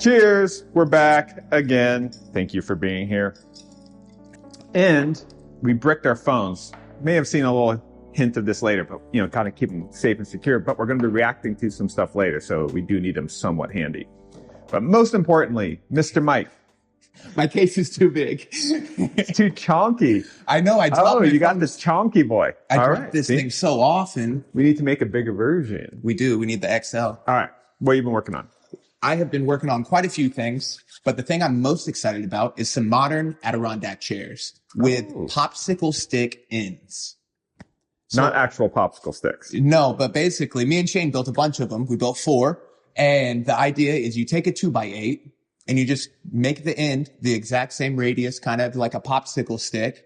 Cheers! We're back again. Thank you for being here. And we bricked our phones. May have seen a little hint of this later, but kind of keep them safe and secure. But we're going to be reacting to some stuff later, so we do need them somewhat handy. But most importantly, Mr. Mike. My case is too big. It's too chonky. I know. You got this chonky boy. I drop this thing so often. We need to make a bigger version. We do. We need the XL. All right. What have you been working on? I have been working on quite a few things, but the thing I'm most excited about is some modern Adirondack chairs with popsicle stick ends. Not actual popsicle sticks. No, but basically me and Shane built a bunch of them. We built 4. And the idea is you take a 2x8 and you just make the end the exact same radius, kind of like a popsicle stick.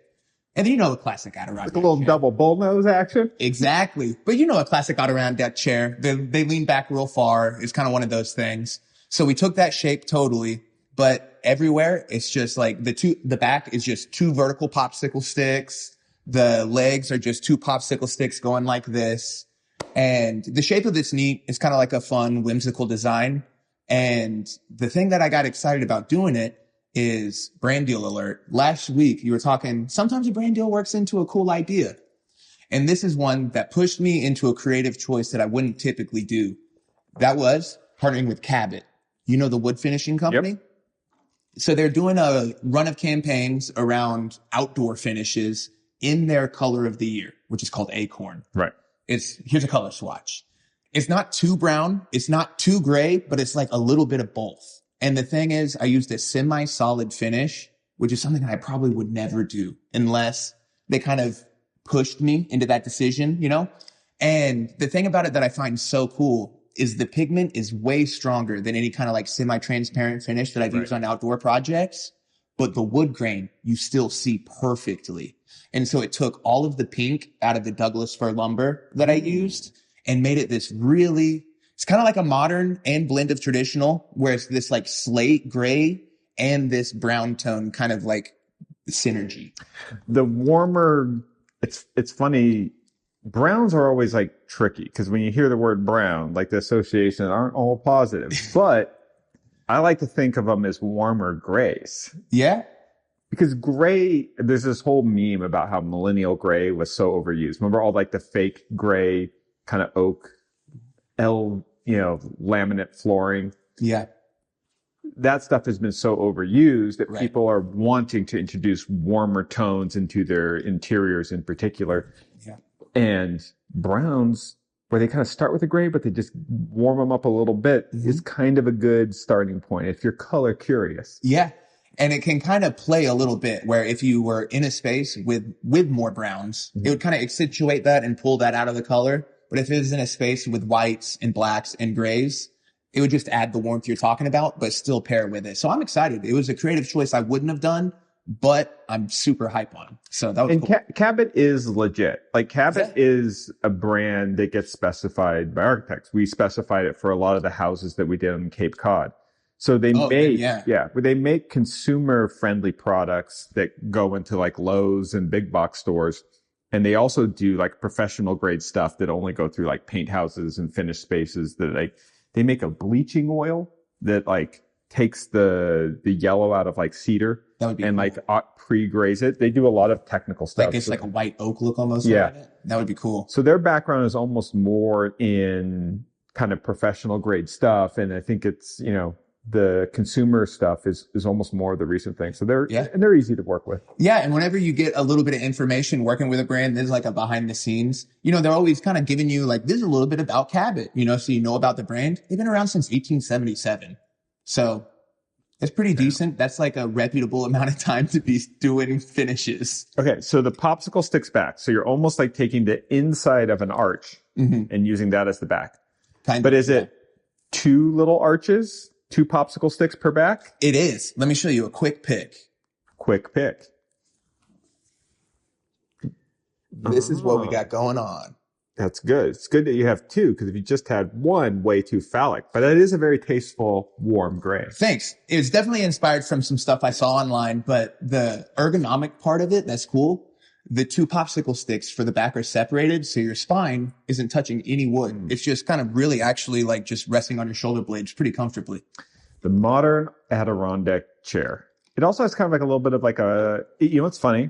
And then the classic Adirondack like a little chair. Double bullnose action? Exactly. But a classic Adirondack chair. They lean back real far. It's kind of one of those things. So we took that shape totally, but everywhere it's just like the back is just 2 vertical popsicle sticks. The legs are just 2 popsicle sticks going like this. And the shape of it's neat. It's kind of like a fun, whimsical design. And the thing that I got excited about doing it is brand deal alert. Last week you were talking, sometimes a brand deal works into a cool idea. And this is one that pushed me into a creative choice that I wouldn't typically do. That was partnering with Cabbat. The wood finishing company? Yep. So they're doing a run of campaigns around outdoor finishes in their color of the year, which is called Acorn. Right. Here's a color swatch. It's not too brown. It's not too gray, but it's like a little bit of both. And the thing is, I used a semi-solid finish, which is something that I probably would never do unless they kind of pushed me into that decision, And the thing about it that I find so cool is the pigment is way stronger than any kind of like semi-transparent finish that I've used on outdoor projects. But the wood grain, you still see perfectly. And so it took all of the pink out of the Douglas fir lumber that I used and made it this really, it's kind of like a modern and blend of traditional, where it's this like slate gray and this brown tone kind of like synergy. The warmer, it's funny. Browns are always like tricky because when you hear the word brown, like the associations aren't all positive, but I like to think of them as warmer grays. Yeah. Because gray, there's this whole meme about how millennial gray was so overused. Remember all like the fake gray kind of oak, laminate flooring? Yeah. That stuff has been so overused that people are wanting to introduce warmer tones into their interiors in particular. Yeah. And browns, where they kind of start with a gray, but they just warm them up a little bit, is kind of a good starting point if you're color curious. Yeah. And it can kind of play a little bit where if you were in a space with more browns, it would kind of accentuate that and pull that out of the color. But if it was in a space with whites and blacks and grays, it would just add the warmth you're talking about, but still pair with it. So I'm excited. It was a creative choice I wouldn't have done, but I'm super hype on. So that was cool. Cabot is legit. Like Cabot is a brand that gets specified by architects. We specified it for a lot of the houses that we did on Cape Cod. So they they make consumer friendly products that go into like Lowe's and big box stores. And they also do like professional grade stuff that only go through like paint houses and finished spaces that they make a bleaching oil that like takes the yellow out of like cedar and cool. Like pre-graze it. They do a lot of technical stuff. Like it's like a white oak look almost. Yeah. That would be cool. So their background is almost more in kind of professional grade stuff. And I think it's, the consumer stuff is almost more the recent thing. So they're easy to work with. Yeah. And whenever you get a little bit of information working with a brand, there's like a behind the scenes, they're always kind of giving you like, this is a little bit about Cabot, so you know about the brand. They've been around since 1877. So it's pretty decent. That's like a reputable amount of time to be doing finishes. Okay. So the popsicle sticks back. So you're almost like taking the inside of an arch and using that as the back. But is it 2 little arches? 2 popsicle sticks per back? It is. Let me show you a quick pick. This is what we got going on. That's good. It's good that you have 2, because if you just had 1, way too phallic. But it is a very tasteful, warm gray. Thanks. It was definitely inspired from some stuff I saw online, but the ergonomic part of it, that's cool. The 2 popsicle sticks for the back are separated, so your spine isn't touching any wood. It's just kind of really actually like just resting on your shoulder blades pretty comfortably. The modern Adirondack chair. It also has kind of like a little bit of like what's funny?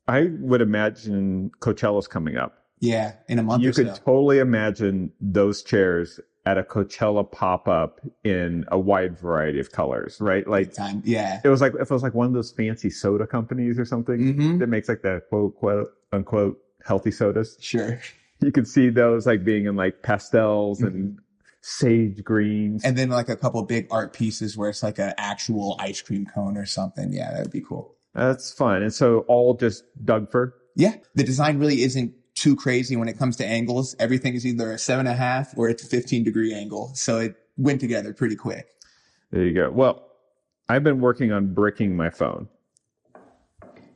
I would imagine Coachella's coming up. Yeah, in a month you or so. You could totally imagine those chairs at a Coachella pop-up in a wide variety of colors, right? Like, yeah. It was like one of those fancy soda companies or something that makes like the quote unquote healthy sodas. Sure. You could see those like being in like pastels and sage greens. And then like a couple big art pieces where it's like an actual ice cream cone or something. Yeah, that would be cool. That's fun. And so all just Doug fir? Yeah. The design really isn't too crazy when it comes to angles. Everything is either a 7.5 or it's a 15-degree angle. So it went together pretty quick. There you go. Well, I've been working on bricking my phone.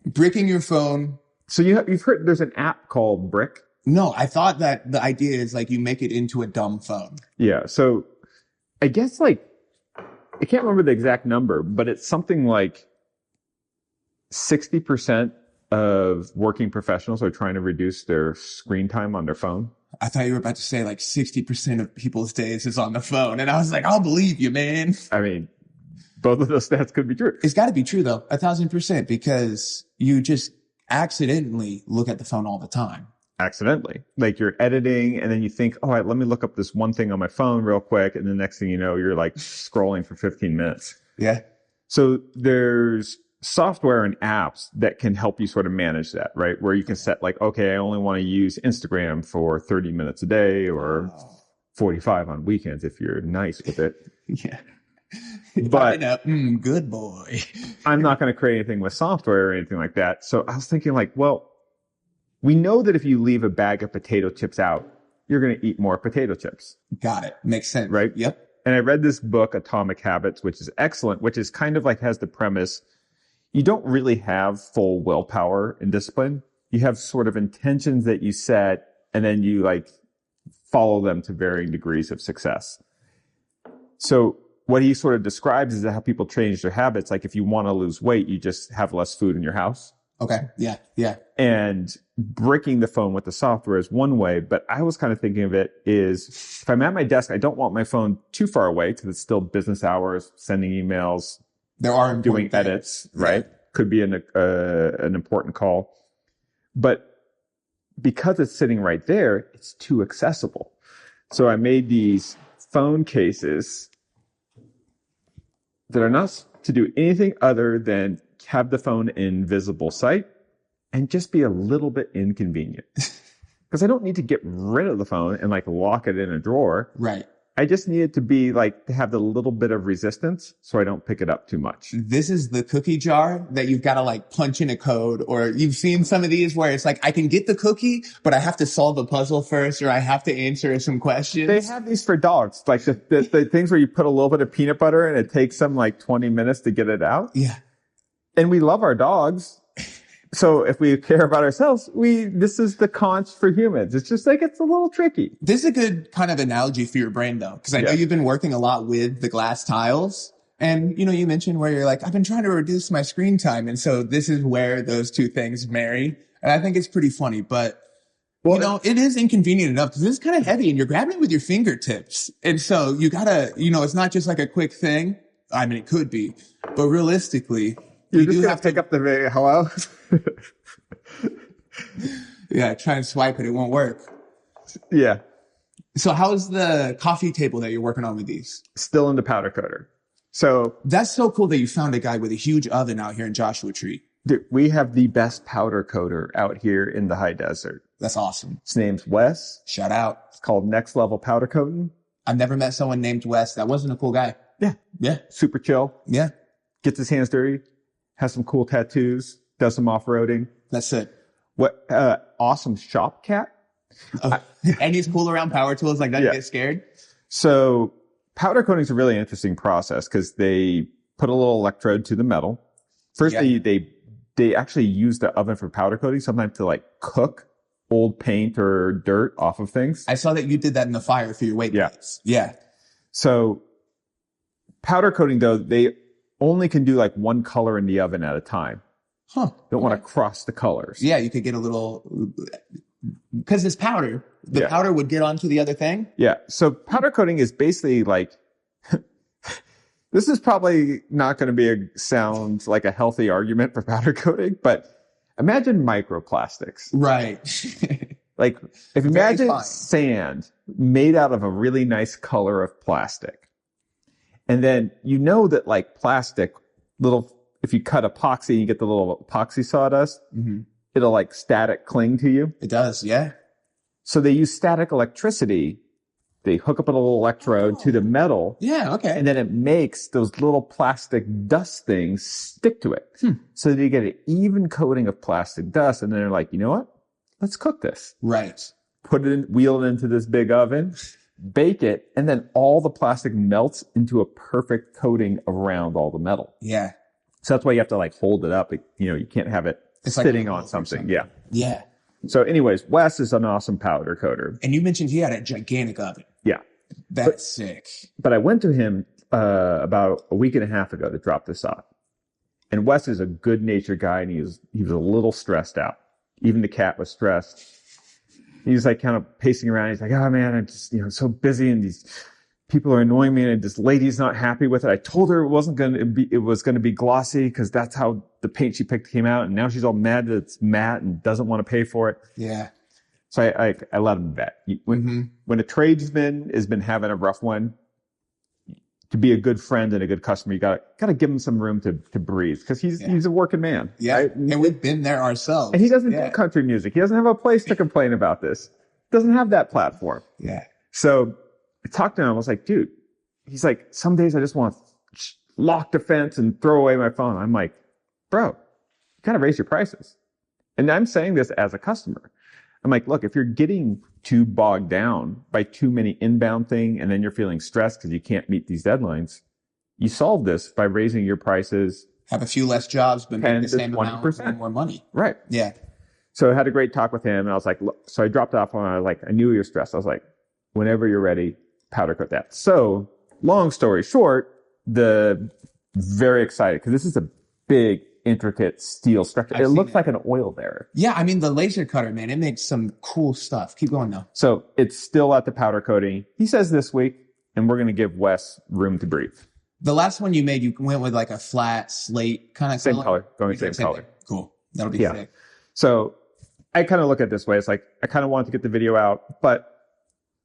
Bricking your phone. So you've heard there's an app called Brick? No, I thought that the idea is like you make it into a dumb phone. Yeah. So I guess like, I can't remember the exact number, but it's something like 60% of working professionals are trying to reduce their screen time on their phone. I thought you were about to say like 60% of people's days is on the phone. And I was like, I'll believe you, man. I mean, both of those stats could be true. It's got to be true, though, 1,000%, because you just accidentally look at the phone all the time. Accidentally. Like you're editing and then you think, all right, let me look up this one thing on my phone real quick. And the next thing you know, you're like scrolling for 15 minutes. Yeah. So there's software and apps that can help you sort of manage that, right? Where you can set like, okay, I only want to use Instagram for 30 minutes a day or 45 on weekends if you're nice with it. Yeah. But good boy. I'm not going to create anything with software or anything like that. So I was thinking like, well, we know that if you leave a bag of potato chips out, you're going to eat more potato chips. Got it. Makes sense. Right? Yep. And I read this book, Atomic Habits, which is excellent, which is kind of like has the premise. You don't really have full willpower and discipline. You have sort of intentions that you set and then you like follow them to varying degrees of success. So what he sort of describes is how people change their habits. Like if you want to lose weight, you just have less food in your house. Okay. Yeah. Yeah. And bricking the phone with the software is one way, but I was kind of thinking of it is if I'm at my desk, I don't want my phone too far away because it's still business hours, sending emails. There are doing edits, right? Yeah. Could be an important call. But because it's sitting right there, it's too accessible. So I made these phone cases that are not to do anything other than have the phone in visible sight and just be a little bit inconvenient. Because I don't need to get rid of the phone and like lock it in a drawer. Right. I just need it to be like to have the little bit of resistance so I don't pick it up too much. This is the cookie jar that you've got to like punch in a code, or you've seen some of these where it's like, I can get the cookie, but I have to solve a puzzle first, or I have to answer some questions. They have these for dogs, like the things where you put a little bit of peanut butter and it takes them like 20 minutes to get it out. Yeah. And we love our dogs. So if we care about ourselves, this is the conch for humans. It's just like, it's a little tricky. This is a good kind of analogy for your brain though. Cause I know you've been working a lot with the glass tiles, and you mentioned where you're like, I've been trying to reduce my screen time. And so this is where those two things marry. And I think it's pretty funny, but it is inconvenient enough because it's kind of heavy and you're grabbing it with your fingertips. And so you gotta, it's not just like a quick thing. I mean, it could be, but realistically, you just have to pick up the hello. Yeah, try and swipe it. It won't work. Yeah. So how's the coffee table that you're working on with these? Still in the powder coater. So that's so cool that you found a guy with a huge oven out here in Joshua Tree. Dude, we have the best powder coater out here in the high desert. That's awesome. His name's Wes. Shout out. It's called Next Level Powder Coating. I've never met someone named Wes. That wasn't a cool guy. Yeah. Yeah. Super chill. Yeah. Gets his hands dirty. Has some cool tattoos. Does some off-roading. That's it. What awesome shop cat. And he's cool around power tools, like doesn't get scared. So powder coating is a really interesting process because they put a little electrode to the metal. First, they actually use the oven for powder coating, sometimes to like cook old paint or dirt off of things. I saw that you did that in the fire for your weight plates. Yeah. So powder coating, though, they only can do like one color in the oven at a time. Huh. Don't want to cross the colors. Yeah, you could get a little, because it's powder. The powder would get onto the other thing. Yeah. So powder coating is basically like, This is probably not going to be sound like a healthy argument for powder coating, but imagine microplastics. Right. Like, if imagine sand made out of a really nice color of plastic. And then you know that like plastic, if you cut epoxy, you get the little epoxy sawdust, it'll like static cling to you. It does, yeah. So they use static electricity. They hook up a little electrode to the metal. Yeah, okay. And then it makes those little plastic dust things stick to it. So that you get an even coating of plastic dust. And then they're like, you know what? Let's cook this. Right. Wheel it into this big oven, bake it, and then all the plastic melts into a perfect coating around all the metal. Yeah. So that's why you have to like hold it up. You can't have it sitting on something. Yeah. Yeah. So anyways, Wes is an awesome powder coater. And you mentioned he had a gigantic oven. Yeah. That's sick. But I went to him about a week and a half ago to drop this off. And Wes is a good-natured guy, and he was a little stressed out. Even the cat was stressed. He was like kind of pacing around. He's like, oh man, I'm just, so busy, and these people are annoying me, and this lady's not happy with it. I told her it was going to be glossy because that's how the paint she picked came out, and now she's all mad that it's matte and doesn't want to pay for it. Yeah. So I let him vet. When a tradesman has been having a rough one, to be a good friend and a good customer, you gotta give him some room to breathe, because he's a working man. Yeah, right? And we've been there ourselves. And he doesn't do country music. He doesn't have a place to complain about this. Doesn't have that platform. Yeah. So I talked to him. I was like, dude. He's like, some days I just want to lock the fence and throw away my phone. I'm like, bro, you gotta raise your prices. And I'm saying this as a customer. I'm like, look, if you're getting too bogged down by too many inbound things, and then you're feeling stressed because you can't meet these deadlines, you solve this by raising your prices. Have a few less jobs, but make the same amount more money. Right. Yeah. So I had a great talk with him, and I was like, look, so I dropped off on, I knew you're stressed. I was like, whenever you're ready, powder coat that. So long story short, very excited, because this is a big, intricate steel structure. It looks like an oil there. Yeah, I mean, the laser cutter, man, it makes some cool stuff. Keep going now. So it's still at the powder coating, he says, this week, and we're going to give Wes room to breathe. The last one you made, you went with like a flat slate kind of same color. Going same color. Cool. That'll be sick. So I kind of look at it this way. It's like, I kind of want to get the video out, but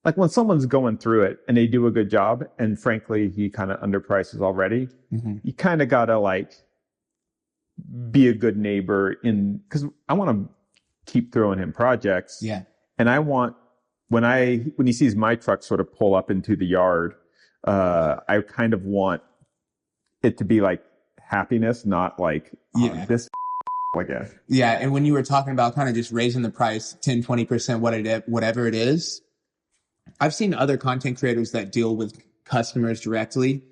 like when someone's going through it and they do a good job, and frankly, he kind of underprices already, you kind of got to like be a good neighbor, because I want to keep throwing him projects. Yeah. And I want, when he sees my truck sort of pull up into the yard, I kind of want it to be like happiness, not like this again. Yeah. And when you were talking about kind of just raising the price 10, 20%, whatever it is, I've seen other content creators that deal with customers directly,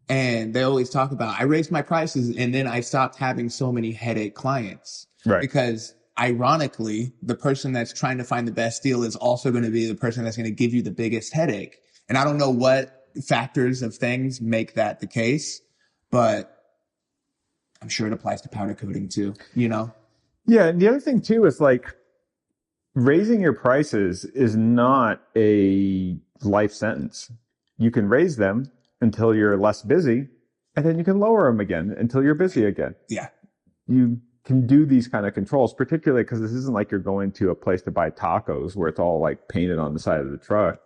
and they always talk about, I raised my prices and then I stopped having so many headache clients. Right. Because ironically, the person that's trying to find the best deal is also going to be the person that's going to give you the biggest headache. And I don't know what factors of things make that the case, but I'm sure it applies to powder coating too, Yeah. And the other thing too is like, raising your prices is not a life sentence. You can raise them until you're less busy, and then you can lower them again until you're busy again. Yeah. You can do these kind of controls, particularly because this isn't like you're going to a place to buy tacos where it's all like painted on the side of the truck.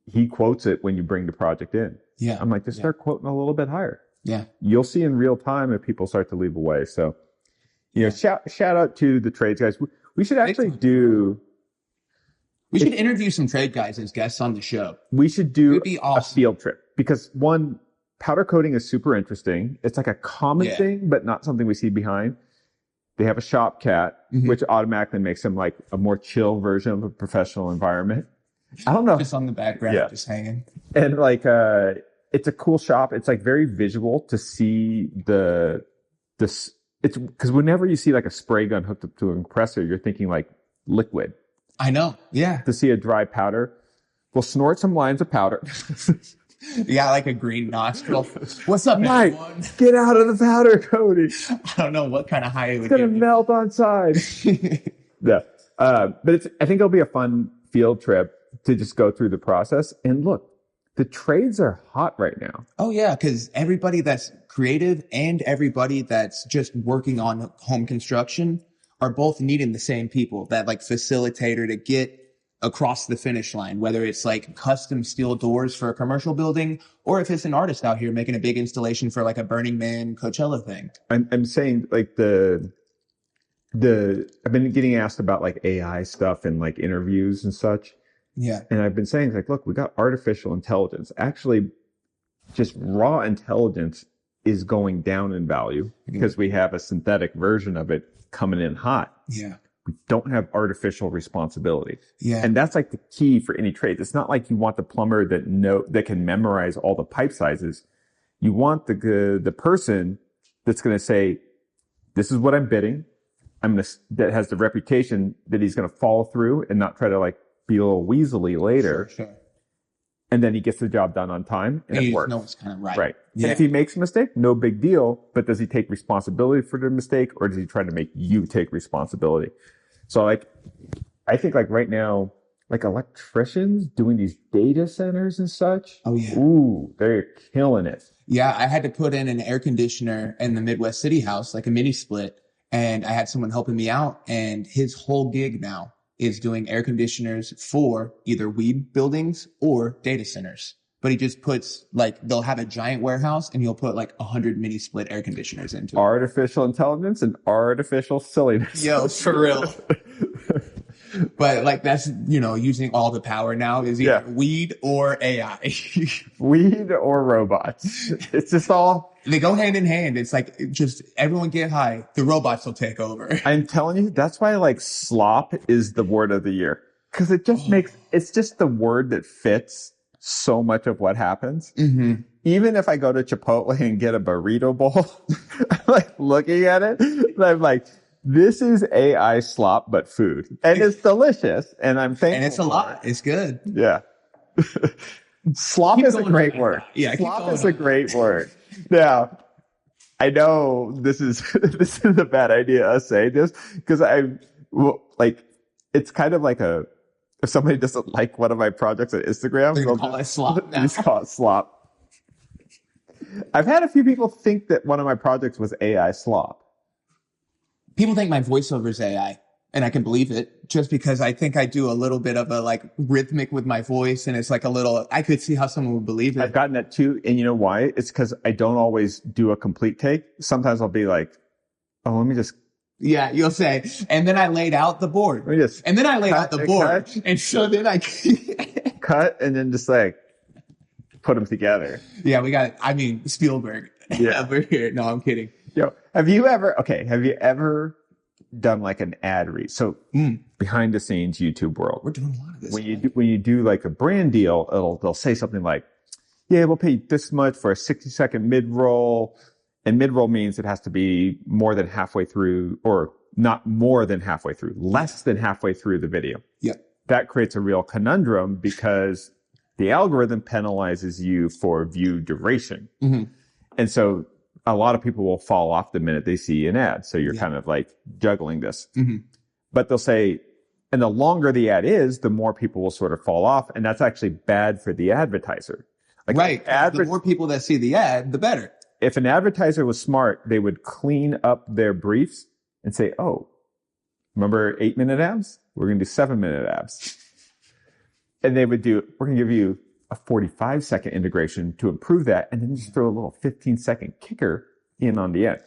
He quotes it when you bring the project in. Yeah. I'm like, just start quoting a little bit higher. Yeah. You'll see in real time if people start to leave away. So, shout out to the trades guys. We should actually We should interview some trade guys as guests on the show. We should do awesome. A field trip, because one, powder coating is super interesting. It's like a common thing, but not something we see behind. They have a shop cat, which automatically makes them like a more chill version of a professional environment. I don't know. Just on the background, just hanging. And like, it's a cool shop. It's like very visual to see it's because whenever you see like a spray gun hooked up to an compressor, you're thinking like liquid. I know. Yeah. To see a dry powder, we'll snort some lines of powder. Yeah, like a green nostril. What's up, Mike? Everyone? Get out of the powder coating. I don't know what kind of high it would It's gonna melt on side. Yeah. But I think it'll be a fun field trip to just go through the process. And look, The trades are hot right now. Oh yeah, because everybody that's creative and everybody that's just working on home construction are both needing the same people, that like facilitator to get across the finish line, whether it's like custom steel doors for a commercial building or if it's an artist out here making a big installation for like a Burning Man Coachella thing. I'm saying like I've been getting asked about like AI stuff and like interviews and such. Yeah. And I've been saying like, look, we got artificial intelligence. Actually, just raw intelligence is going down in value because we have a synthetic version of it coming in hot. Yeah. We don't have artificial responsibility. Yeah. And that's like the key for any trade. It's not like you want the plumber that can memorize all the pipe sizes. You want the person that's going to say, this is what I'm bidding. That has the reputation that he's going to follow through and not try to like be a little weaselly later. Sure. And then he gets the job done on time and it works. No, it's kind of right. Right. Yeah. And if he makes a mistake, no big deal. But does he take responsibility for the mistake or does he try to make you take responsibility? So like, I think like right now, like electricians doing these data centers and such. Oh yeah. Ooh, they're killing it. Yeah. I had to put in an air conditioner in the Midwest City House, like a mini split. And I had someone helping me out, and his whole gig now is doing air conditioners for either weed buildings or data centers. But he just puts like, they'll have a giant warehouse and he'll put like 100 mini split air conditioners into it. Artificial intelligence and artificial silliness. Yo, for real. But like that's, using all the power now is either weed or AI. Weed or robots. It's just all. They go hand in hand. It's like just everyone get high. The robots will take over. I'm telling you, that's why like slop is the word of the year. Because it just it's just the word that fits so much of what happens. Mm-hmm. Even if I go to Chipotle and get a burrito bowl, I'm like looking at it and I'm like, this is AI slop, but food. And it's delicious. And I'm thankful. And it's a lot. It's good. Yeah. Slop is a great word. Yeah. Slop is a great word. Now, I know this is a bad idea, us saying this, because it's kind of like if somebody doesn't like one of my projects on Instagram, they'll call it slop now. Just call it slop. I've had a few people think that one of my projects was AI slop. People think my voiceover is AI, and I can believe it just because I think I do a little bit of a like rhythmic with my voice, and it's like I could see how someone would believe it. I've gotten that too, and you know why? It's because I don't always do a complete take. Sometimes I'll be like, oh, let me just. Yeah, you'll say, and then I laid out the board. And then I laid out the board. And so then I cut and then just like put them together. Yeah, Spielberg. Yeah. Over here. No, I'm kidding. Yo, have you ever done like an ad read? So behind the scenes YouTube world. We're doing a lot of this. When you do like a brand deal, they'll say something like, yeah, we'll pay you this much for a 60-second mid-roll. And mid-roll means it has to be more than halfway through, or not more than halfway through, less than halfway through the video. Yep. That creates a real conundrum because the algorithm penalizes you for view duration. Mm-hmm. And so a lot of people will fall off the minute they see an ad. So you're kind of like juggling this. Mm-hmm. But they'll say, and the longer the ad is, the more people will sort of fall off. And that's actually bad for the advertiser. Like right. The more people that see the ad, the better. If an advertiser was smart, they would clean up their briefs and say, oh, remember 8-minute ads? We're going to do 7-minute ads. And we're going to give you a 45-second integration to improve that. And then just throw a little 15-second kicker in on the end.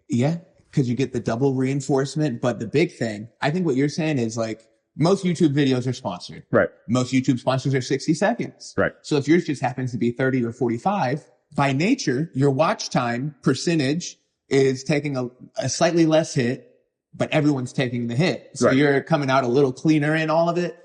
Yeah. Because you get the double reinforcement. But the big thing, I think what you're saying is like most YouTube videos are sponsored. Right. Most YouTube sponsors are 60 seconds. Right. So if yours just happens to be 30 or 45, by nature, your watch time percentage is taking a slightly less hit, but everyone's taking the hit. So you're coming out a little cleaner in all of it.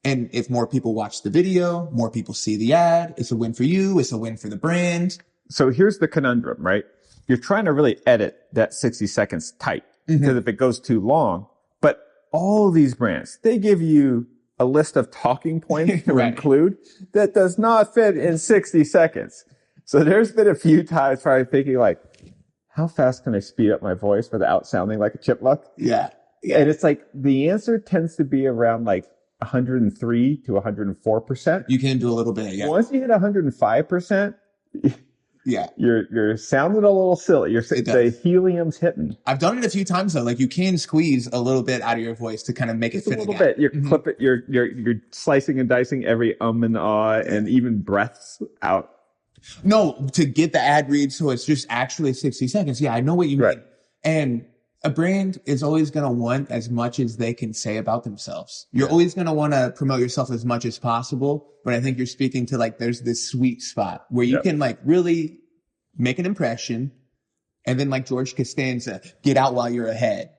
And if more people watch the video, more people see the ad, it's a win for you. It's a win for the brand. So here's the conundrum, right? You're trying to really edit that 60 seconds tight because if it goes too long, but all these brands, they give you a list of talking points to include that does not fit in 60 seconds. So there's been a few times where I'm thinking like, how fast can I speed up my voice without sounding like a chipmunk? Yeah. And it's like, the answer tends to be around like 103 to 104%. You can do a little bit, yeah. Once you hit 105%, yeah, you're sounding a little silly. The helium's hitting. I've done it a few times though. Like you can squeeze a little bit out of your voice to kind of make it fit a little bit. You're clipping. You're slicing and dicing every and ah and even breaths out. No, to get the ad read so it's just actually 60 seconds. Yeah, I know what you mean. And a brand is always going to want as much as they can say about themselves. You're always going to want to promote yourself as much as possible. But I think you're speaking to like, there's this sweet spot where you can like really make an impression. And then like George Costanza, get out while you're ahead.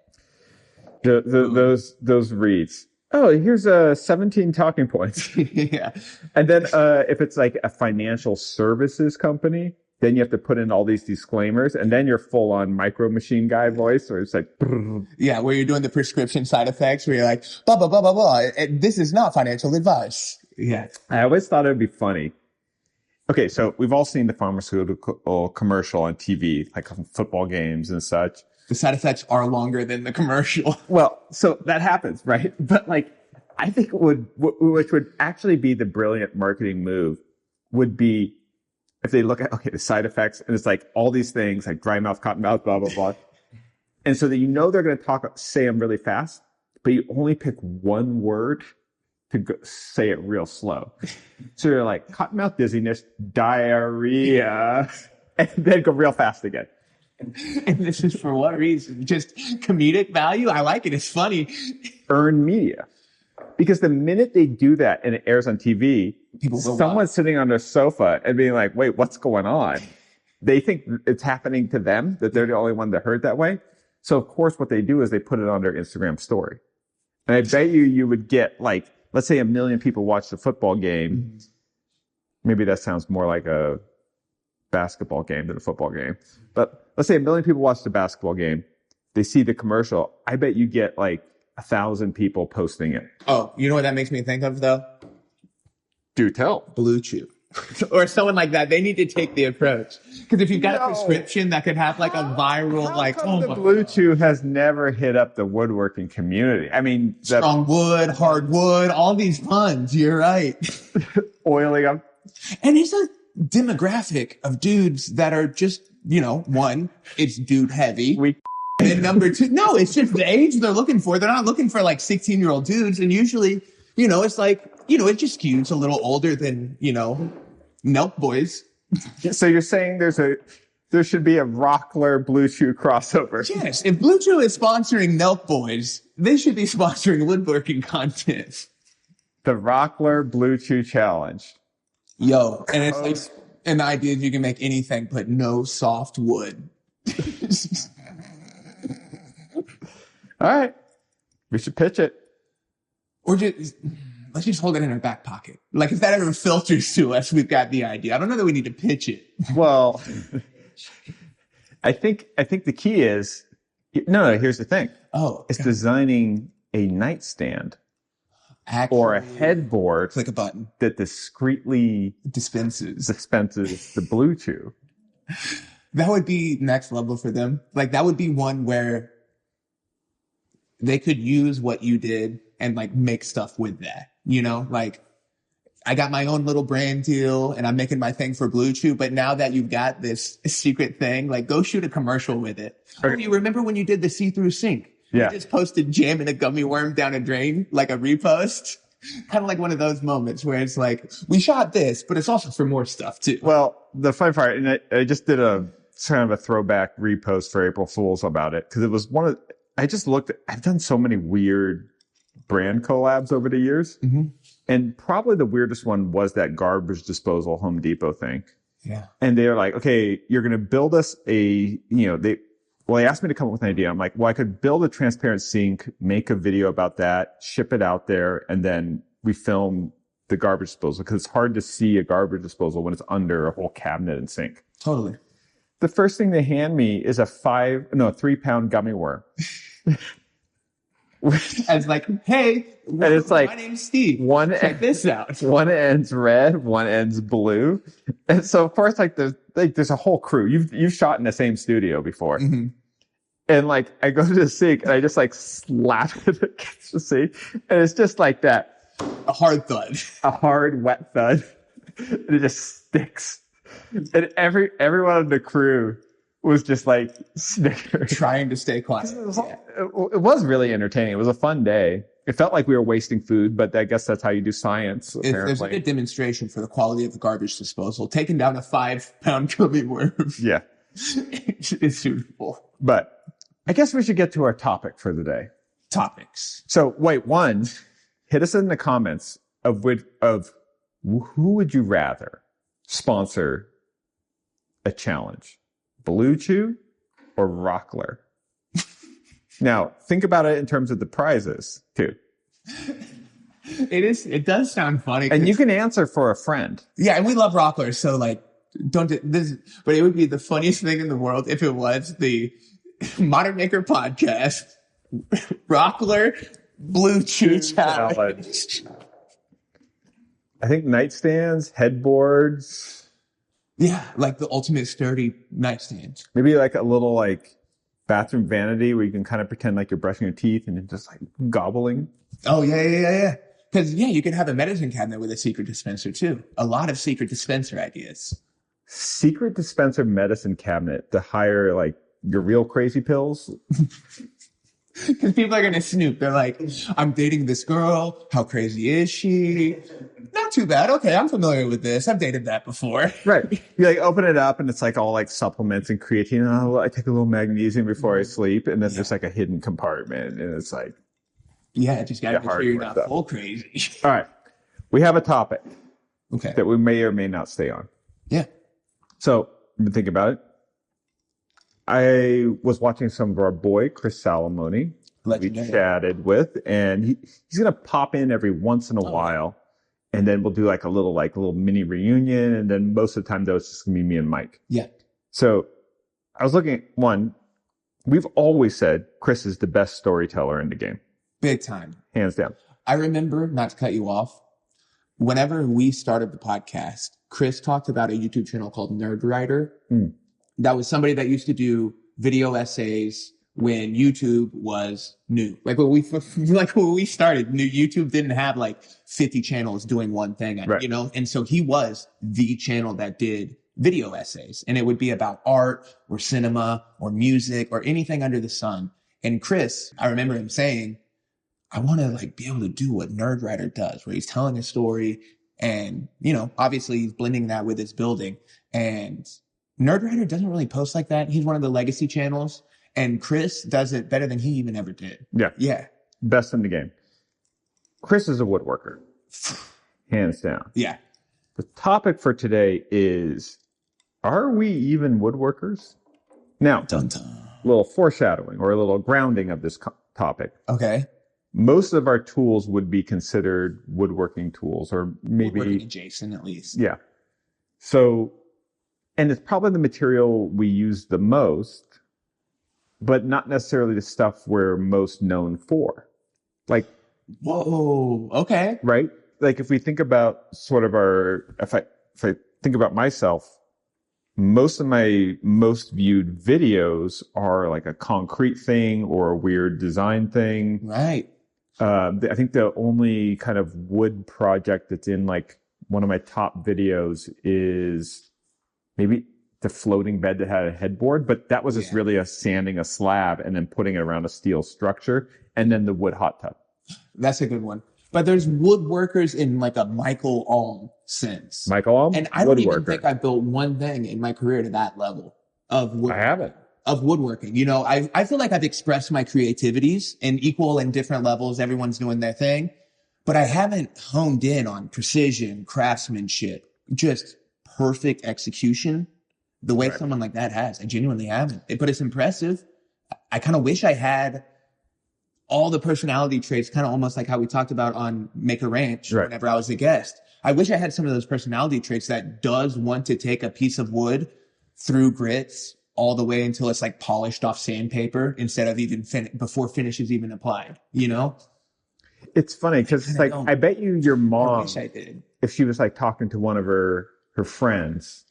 Those reads. Oh, here's 17 talking points. yeah. And then if it's like a financial services company, then you have to put in all these disclaimers, and then you're full on Micro Machine Guy voice, or it's like, yeah, where you're doing the prescription side effects, where you're like, blah blah blah blah blah. This is not financial advice. Yeah, I always thought it would be funny. Okay, so we've all seen the pharmaceutical commercial on TV, like on football games and such. The side effects are longer than the commercial. Well, so that happens, right? But like, I think which would actually be the brilliant marketing move would be if they look at, the side effects, and it's like all these things like dry mouth, cotton mouth, blah, blah, blah. And so that they're going to say them really fast, but you only pick one word to say it real slow. So you're like cotton mouth, dizziness, diarrhea, and then go real fast again. And this is for what reason? Just comedic value? I like it. It's funny. Earn media. Because the minute they do that and it airs on TV, someone's sitting on their sofa and being like, wait, what's going on? They think it's happening to them, that they're the only one that heard that way. So, of course, what they do is they put it on their Instagram story. And I bet you would get, like, let's say 1 million people watch the football game. Maybe that sounds more like a basketball game than a football game. But let's say 1 million people watch the basketball game. They see the commercial. I bet you get, like, 1,000 people posting it. Oh, you know what that makes me think of, though? Do tell. Blue Chew. Or someone like that. They need to take the approach. Because if you've got a prescription that could have like a viral, the Blue Chew has never hit up the woodworking community. I mean, strong wood, hard wood, all these puns. You're right. Oiling them. And it's a demographic of dudes that are just, one, it's dude heavy. And number two, no, it's just the age they're looking for. They're not looking for like 16-year-old dudes. And usually, it's like, it just skews a little older than, Nelk boys. So you're saying there should be a Rockler Blue Chew crossover. Yes. If Blue Chew is sponsoring Nelk boys, they should be sponsoring woodworking content. The Rockler Blue Chew Challenge. Yo. And it's like an idea you can make anything, but no soft wood. All right. We should pitch it. Or let's just hold it in our back pocket. Like if that ever filters to us, we've got the idea. I don't know that we need to pitch it. Well, I think the key is, no, here's the thing. Oh, it's designing a nightstand or a headboard. Click a button that discreetly dispenses the Blue Chew. That would be next level for them. Like that would be one where they could use what you did and like make stuff with that, like I got my own little brand deal and I'm making my thing for Blue Chew. But now that you've got this secret thing, like go shoot a commercial with it. Okay. Oh, you remember when you did the see-through sink? Yeah. You just posted jamming a gummy worm down a drain, like a repost. Kind of like one of those moments where it's like, we shot this, but it's also for more stuff too. Well, the fun part, and I just did a kind of a throwback repost for April Fools about it. Cause it was I've done so many weird brand collabs over the years. Mm-hmm. And probably the weirdest one was that garbage disposal Home Depot thing. Yeah. And they're like, okay, you're going to build us they asked me to come up with an idea. I'm like, well, I could build a transparent sink, make a video about that, ship it out there. And then we film the garbage disposal because it's hard to see a garbage disposal when it's under a whole cabinet and sink. Totally. The first thing they hand me is a 3-pound gummy worm. As like, hey, and it's like, my name's Steve. Check this out. One end's red, one end's blue, and so of course, there's a whole crew. You've shot in the same studio before, mm-hmm. And like I go to the sink and I just like slap it against the sink, and it's just like that. a hard thud. A hard, wet thud. And it just sticks. And everyone on the crew was just like snickering. Trying to stay quiet. It was really entertaining. It was a fun day. It felt like we were wasting food, but I guess that's how you do science, apparently. There's a good demonstration for the quality of the garbage disposal. Taking down a 5-pound gummy worm. Yeah. It's suitable. But I guess we should get to our topic for the day. Topics. So wait, one, hit us in the comments of who would you rather sponsor a challenge? Blue Chew or Rockler? Now, think about it in terms of the prizes, too. It does sound funny. And you can answer for a friend. Yeah, and we love Rocklers, so like, don't do this. But it would be the funniest thing in the world if it was the Modern Maker Podcast Rockler Blue Chew Challenge. I think nightstands, headboards. Yeah, like the ultimate sturdy nightstand. Maybe like a little like bathroom vanity where you can kind of pretend like you're brushing your teeth and you're just like gobbling. Oh, yeah. Because, yeah, you can have a medicine cabinet with a secret dispenser, too. A lot of secret dispenser ideas. Secret dispenser medicine cabinet to hire, like, your real crazy pills? Because people are going to snoop. They're like, I'm dating this girl. How crazy is she? Not too bad. Okay, I'm familiar with this. I've dated that before. Right. You like open it up and it's like all like supplements and creatine. Oh, I take a little magnesium before I sleep. And then there's like a hidden compartment and it's like. Yeah, just got to make sure you're not full crazy. All right. We have a topic. Okay. That we may or may not stay on. Yeah. So, I've been thinking about it. I was watching some of our boy, Chris Salamone, who we chatted with, and he's going to pop in every once in a while, and then we'll do like a little mini reunion, and then most of the time, though, it's just going to be me and Mike. Yeah. So, I was looking at one. We've always said Chris is the best storyteller in the game. Big time. Hands down. I remember, not to cut you off, whenever we started the podcast, Chris talked about a YouTube channel called Nerd Writer. That was somebody that used to do video essays when YouTube was new. Like when we started, YouTube didn't have like 50 channels doing one thing, right. You know? And so he was the channel that did video essays, and it would be about art or cinema or music or anything under the sun. And Chris, I remember him saying, I want to like be able to do what Nerd Writer does, where he's telling a story and, you know, obviously he's blending that with his building. And Nerd Writer doesn't really post like that. He's one of the legacy channels, and Chris does it better than he even ever did. Yeah. Yeah. Best in the game. Chris is a woodworker. Hands down. Yeah. The topic for today is, are we even woodworkers? Now, a little foreshadowing or a little grounding of this topic. Okay. Most of our tools would be considered woodworking tools, or maybe woodworking adjacent at least. Yeah. So, and it's probably the material we use the most, but not necessarily the stuff we're most known for. Like, whoa, okay. Right? Like if we think about sort of if I think about myself, most of my most viewed videos are like a concrete thing or a weird design thing. Right. I think the only kind of wood project that's in like one of my top videos is maybe the floating bed that had a headboard, but that was just really sanding a slab and then putting it around a steel structure, and then the wood hot tub. That's a good one. But there's woodworkers in like a Michael Alm sense. Michael Alm? And I don't even think I built one thing in my career to that level of woodworking. I haven't. Of woodworking. You know, I feel like I've expressed my creativities in equal and different levels. Everyone's doing their thing. But I haven't honed in on precision, craftsmanship, just perfect execution the way someone like that has. I genuinely haven't. But it's impressive. I kind of wish I had all the personality traits, kind of almost like how we talked about on Maker Ranch whenever I was a guest. I wish I had some of those personality traits that does want to take a piece of wood through grits all the way until it's like polished off sandpaper instead of even before finish is even applied, you know? It's funny because it's like, I bet you your mom, I wish I did. If she was like talking to one of her friends,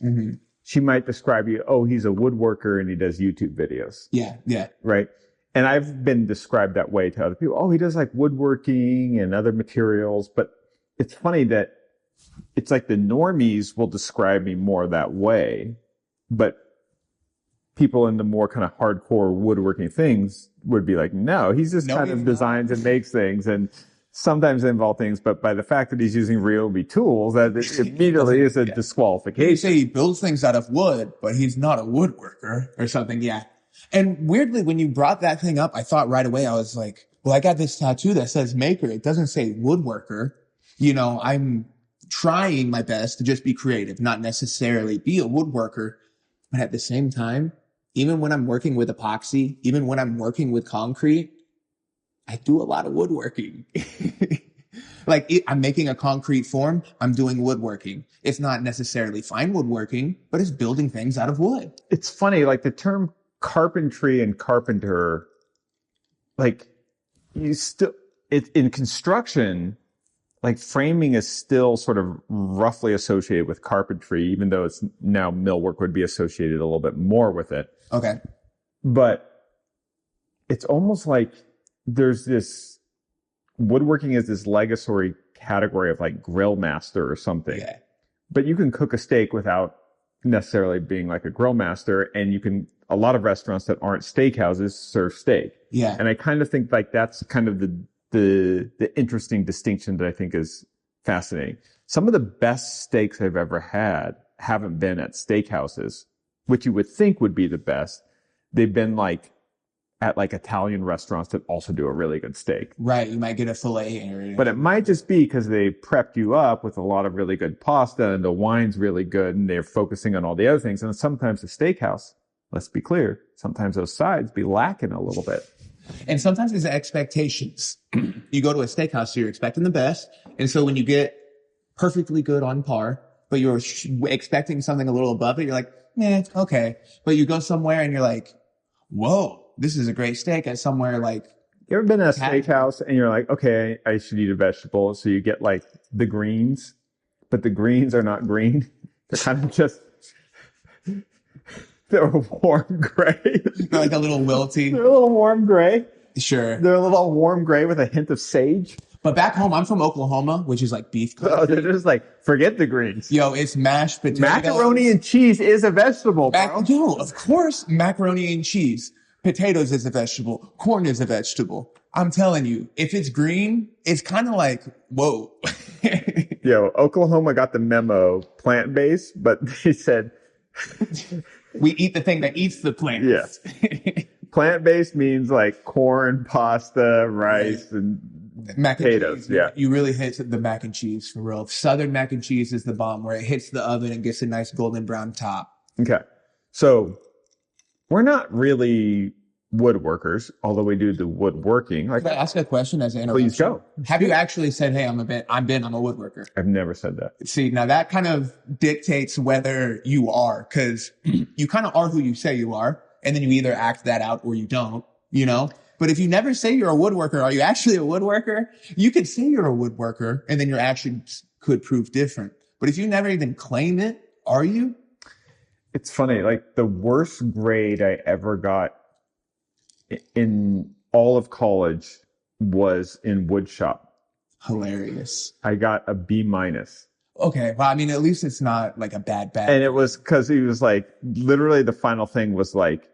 she might describe you, oh, he's a woodworker and he does YouTube videos. Yeah, yeah. Right? And I've been described that way to other people. Oh, he does like woodworking and other materials. But it's funny that it's like the normies will describe me more that way, but people in the more kind of hardcore woodworking things would be like, no, he's just kind of designs and makes things, and sometimes they involve things, but by the fact that he's using Ryobi tools, that it immediately is a disqualification. You say he builds things out of wood, but he's not a woodworker or something. Yeah. And weirdly, when you brought that thing up, I thought right away, I was like, well, I got this tattoo that says maker. It doesn't say woodworker. You know, I'm trying my best to just be creative, not necessarily be a woodworker. But at the same time, even when I'm working with epoxy, even when I'm working with concrete, I do a lot of woodworking. I'm making a concrete form. I'm doing woodworking. It's not necessarily fine woodworking, but it's building things out of wood. It's funny, like the term carpentry and carpenter, like in construction, like framing is still sort of roughly associated with carpentry, even though it's now millwork would be associated a little bit more with it. Okay. But it's almost like there's this woodworking is this legatory category of like grill master or something. Yeah. But you can cook a steak without necessarily being like a grill master, and a lot of restaurants that aren't steakhouses serve steak. Yeah. And I kind of think like that's kind of the interesting distinction that I think is fascinating. Some of the best steaks I've ever had haven't been at steakhouses, which you would think would be the best. They've been like at like Italian restaurants that also do a really good steak. Right. You might get a filet. But it might just be because they prepped you up with a lot of really good pasta and the wine's really good and they're focusing on all the other things. And sometimes the steakhouse, let's be clear, sometimes those sides be lacking a little bit. And sometimes it's expectations. You go to a steakhouse, so you're expecting the best. And so when you get perfectly good on par, but you're expecting something a little above it, you're like, okay. But you go somewhere and you're like, whoa, this is a great steak at somewhere like. You ever been at a steakhouse and you're like, okay, I should eat a vegetable. So you get like the greens, but the greens are not green. They're kind of just, they're warm gray. They're like a little wilty. They're a little warm gray. Sure. They're a little warm gray with a hint of sage. But back home, I'm from Oklahoma, which is like beef country. Oh, they're just like, forget the greens. Yo, it's mashed potatoes. Macaroni and cheese is a vegetable, bro. Yo, of course, macaroni and cheese. Potatoes is a vegetable. Corn is a vegetable. I'm telling you, if it's green, it's kind of like, whoa. Yo, Oklahoma got the memo, plant-based, but they said... we eat the thing that eats the plant. Yes. Plant-based means like corn, pasta, rice, and mac and potatoes. Cheese. Yeah. You really hit the mac and cheese for real. Southern mac and cheese is the bomb, where it hits the oven and gets a nice golden brown top. Okay. So we're not really woodworkers, although we do the woodworking. Like, can I ask a question as an interruption? Please go. Have you actually said, hey, I'm a woodworker? I've never said that. See, now that kind of dictates whether you are, because you kind of are who you say you are, and then you either act that out or you don't, you know? But if you never say you're a woodworker, are you actually a woodworker? You could say you're a woodworker, and then your actions could prove different. But if you never even claim it, are you? It's funny, like the worst grade I ever got in all of college was in wood shop. Hilarious. I got a B-. Okay, well, I mean, at least it's not like a bad. And it was because he was like, literally the final thing was like,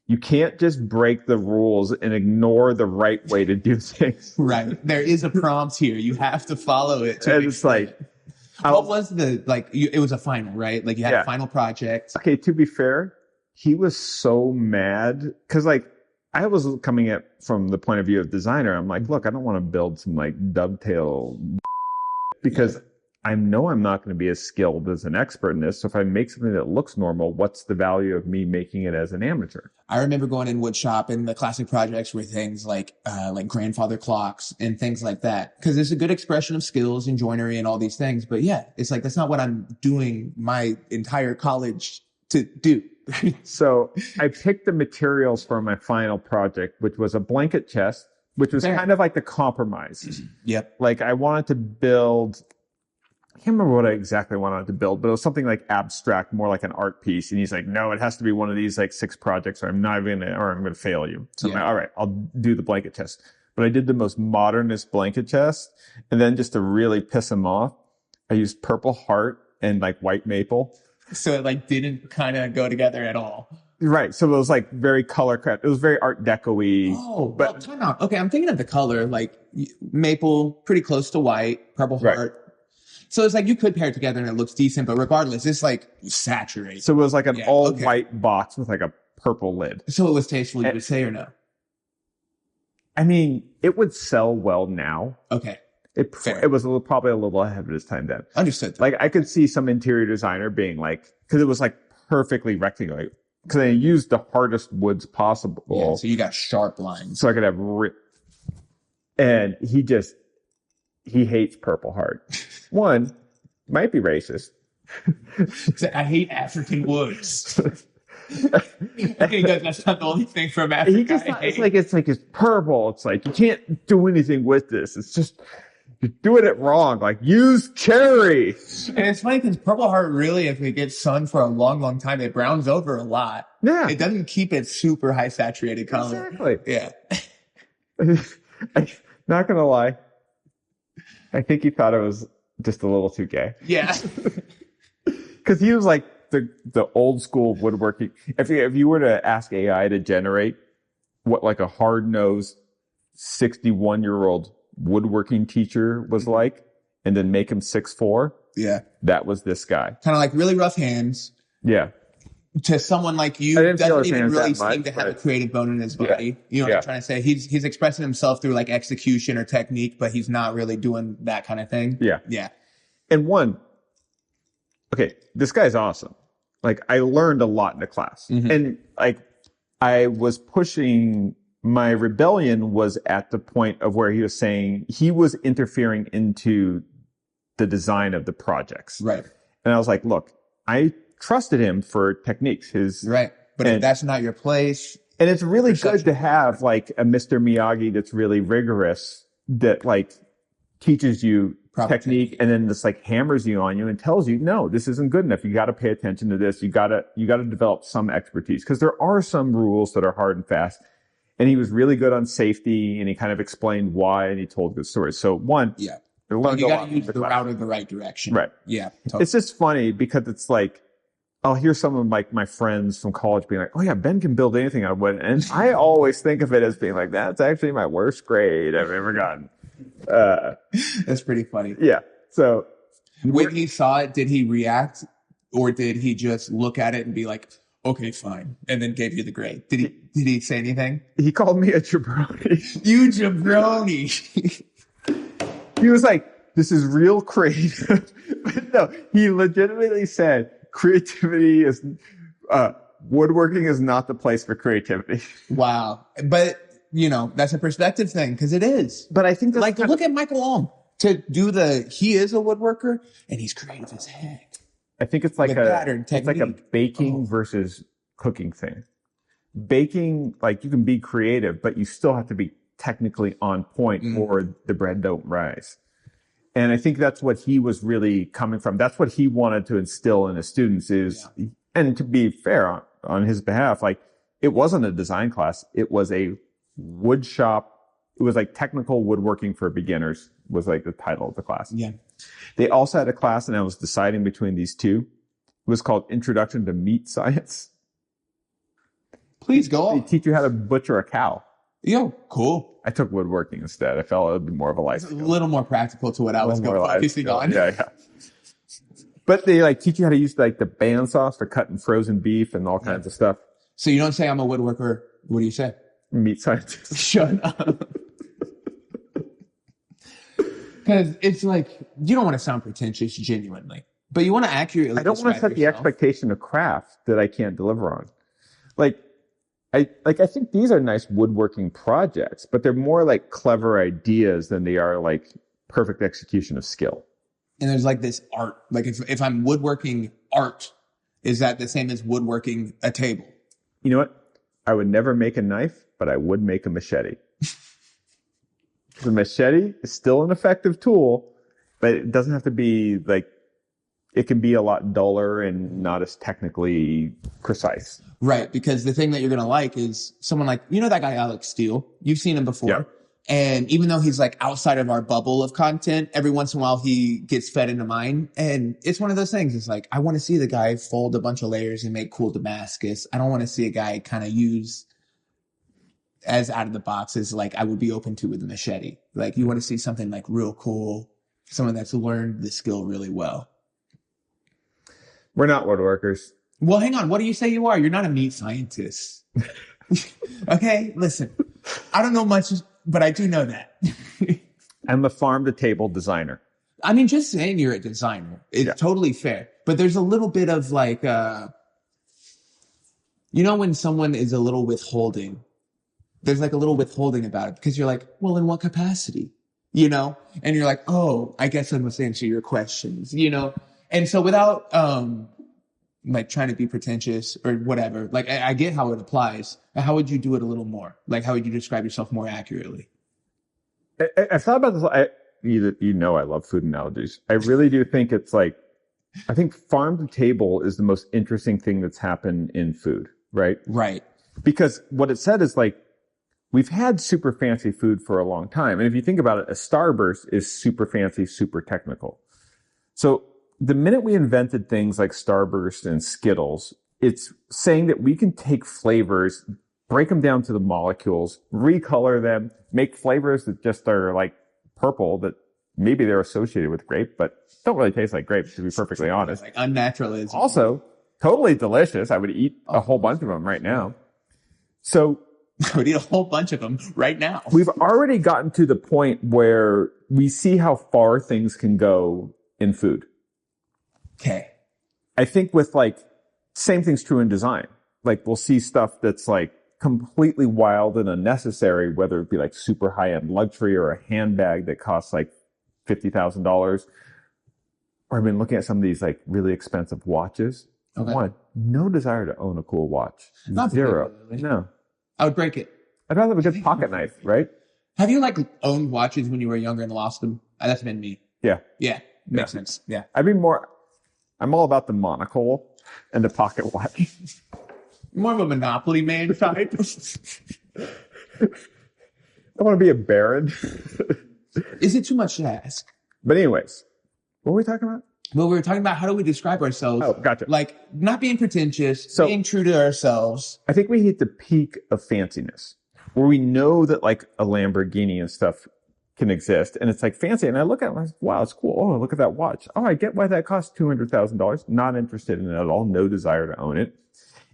you can't just break the rules and ignore the right way to do things. Right. There is a prompt here. You have to follow it. And it's like, what was it was a final, right? Like you had a final project. Okay, to be fair, he was so mad because like I was coming at from the point of view of designer. I'm like, look, I don't want to build some like dovetail because I know I'm not going to be as skilled as an expert in this. So if I make something that looks normal, what's the value of me making it as an amateur? I remember going in wood shop and the classic projects were things like grandfather clocks and things like that. Cause it's a good expression of skills and joinery and all these things. But yeah, it's like, that's not what I'm doing my entire college to do. So I picked the materials for my final project, which was a blanket chest, which was kind of like the compromise. Yep. Like I wanted to build, I can't remember what I exactly wanted to build, but it was something like abstract, more like an art piece. And he's like, no, it has to be one of these like 6 projects or I'm going to fail you. So I'm like, all right, I'll do the blanket chest. but I did the most modernist blanket chest. And then just to really piss him off, I used purple heart and like white maple. So it like didn't kind of go together at all. Right. So it was like very color correct. It was very Art Deco-y. Oh, but time out. Okay, I'm thinking of the color, like maple, pretty close to white, purple heart. Right. So it's like you could pair it together and it looks decent, but regardless, it's like saturated. So it was like an all-white box with like a purple lid. So it was tasteful, you would say, or no? I mean, it would sell well now. Okay. It was probably a little ahead of its time then. Understood. Like I could see some interior designer being like, because it was like perfectly rectangular. Because they used the hardest woods possible. Yeah, so you got sharp lines. So I could have and he hates Purple Heart. One, might be racist. I hate African woods. Okay, that's not the only thing from Africa. It's like it's purple. It's like you can't do anything with this. It's just you're doing it wrong. Like use cherry. And it's funny because Purple Heart really, if it gets sun for a long, long time, it browns over a lot. Yeah, it doesn't keep it super high saturated color. Exactly. Yeah. I'm not gonna lie. I think he thought it was just a little too gay. Yeah. Because he was like the old school woodworking. If you were to ask AI to generate what like a hard nosed 61-year-old woodworking teacher was like, and then make him 6'4", yeah, that was this guy. Kind of like really rough hands. Yeah. To someone like you, doesn't even really seem to have a creative bone in his body. Yeah. You know what I'm trying to say? He's expressing himself through like execution or technique, but he's not really doing that kind of thing. Yeah. Yeah. And okay, this guy's awesome. Like I learned a lot in the class. Mm-hmm. And like I was pushing, my rebellion was at the point of where he was saying he was interfering into the design of the projects. Right. And I was like, look, I trusted him for techniques. But if that's not your place. And it's really good to have like a Mr. Miyagi that's really rigorous, that like teaches you technique and then just like hammers you on you and tells you, no, this isn't good enough. You got to pay attention to this. You got to develop some expertise, because there are some rules that are hard and fast. And he was really good on safety, and he kind of explained why, and he told good stories. So you got to use the route in the right direction. Right. Yeah. Totally. It's just funny because it's like, I'll hear some of my friends from college being like, oh yeah, Ben can build anything out of wood. And I always think of it as being like, that's actually my worst grade I've ever gotten. That's pretty funny. Yeah. So when he saw it, did he react, or did he just look at it and be like, okay, fine, and then gave you the grade? Did he say anything? He called me a jabroni. You jabroni. He was like, this is real creative. But no, he legitimately said creativity is woodworking is not the place for creativity. Wow. But you know, that's a perspective thing, because it is. But I think that's like, look at Michael Ohm. He is a woodworker and he's creative as heck. I think it's like it's like a baking versus cooking thing. Baking, like you can be creative, but you still have to be technically on point or the bread don't rise. And I think that's what he was really coming from. That's what he wanted to instill in his students and to be fair on his behalf, like it wasn't a design class. It was a wood shop. It was like technical woodworking for beginners was like the title of the class. Yeah. They also had a class, and I was deciding between these two. It was called Introduction to Meat Science. Please go on. They teach you how to butcher a cow. Yo, cool. I took woodworking instead. I felt it would be more of a life skill. A little more practical to what I was focusing on. Yeah. But they like teach you how to use like the bandsaws for cutting frozen beef and all kinds of stuff. So you don't say I'm a woodworker. What do you say? Meat scientist. Shut up. Because it's like, you don't want to sound pretentious genuinely, but you want to accurately. I don't want to set the expectation of craft that I can't deliver on. I think these are nice woodworking projects, but they're more like clever ideas than they are like perfect execution of skill. And there's like this art. Like if I'm woodworking art, is that the same as woodworking a table? You know what? I would never make a knife, but I would make a machete. The machete is still an effective tool, but it doesn't have to be like, it can be a lot duller and not as technically precise. Right. Because the thing that you're going to like is someone like, you know, that guy, Alex Steele, you've seen him before. Yeah. And even though he's like outside of our bubble of content, every once in a while he gets fed into mine. And it's one of those things. It's like, I want to see the guy fold a bunch of layers and make cool Damascus. I don't want to see a guy kind of use as out of the box as like I would be open to with a machete. Like you want to see something like real cool, someone that's learned the skill really well. We're not woodworkers. Well, hang on. What do you say you are? You're not a meat scientist. Okay, listen. I don't know much, but I do know that. I'm a farm-to-table designer. I mean, just saying you're a designer is totally fair. But there's a little bit of like, when someone is a little withholding, there's like a little withholding about it because you're like, well, in what capacity? And you're like, oh, I guess I must answer your questions, And so without, like trying to be pretentious or whatever, like I get how it applies. How would you do it a little more? Like, how would you describe yourself more accurately? I thought about this. I love food analogies. I really do think it's like, I think farm to table is the most interesting thing that's happened in food, right? Right. Because what it said is like, we've had super fancy food for a long time. And if you think about it, a Starburst is super fancy, super technical. So the minute we invented things like Starburst and Skittles, it's saying that we can take flavors, break them down to the molecules, recolor them, make flavors that just are like purple that maybe they're associated with grape, but don't really taste like grapes, to be perfectly honest. Like unnaturalism. Also, totally delicious. I would eat a whole bunch of them right now. So I would eat a whole bunch of them right now. We've already gotten to the point where we see how far things can go in food. Okay. I think with like, same thing's true in design. Like we'll see stuff that's like completely wild and unnecessary, whether it be like super high-end luxury or a handbag that costs like $50,000. Or I've been looking at some of these like really expensive watches. Okay. One, no desire to own a cool watch. Not zero. No. I would break it. I'd rather have a good pocket knife, right? Have you like owned watches when you were younger and lost them? That's been me. Yeah. Yeah. Makes sense. Yeah. I'm all about the monocle and the pocket watch. More of a Monopoly man type. I want to be a baron. Is it too much to ask? But anyways, what were we talking about? Well, we were talking about how do we describe ourselves. Oh, gotcha. Like not being pretentious, being true to ourselves. I think we hit the peak of fanciness where we know that like a Lamborghini and stuff can exist. And it's like fancy. And I look at it and I'm like, wow, it's cool. Oh, look at that watch. Oh, I get why that costs $200,000. Not interested in it at all. No desire to own it.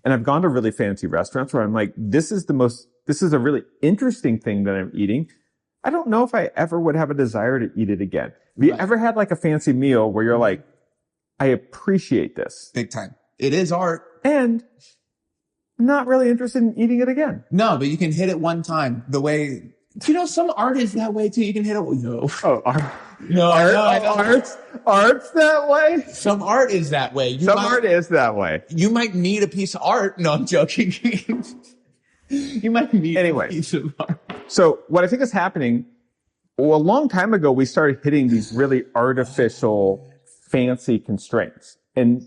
And I've gone to really fancy restaurants where I'm like, this is a really interesting thing that I'm eating. I don't know if I ever would have a desire to eat it again. Have you ever had like a fancy meal where you're like, I appreciate this? Big time. It is art. And not really interested in eating it again. No, but you can hit it one time. The way, some art is that way too. You can hit it. No. Oh, art. No, Art's that way? Some art is that way. Art is that way. You might need a piece of art. No, I'm joking. You might need a piece of art. So what I think is happening, a long time ago, we started hitting these really artificial, fancy constraints. And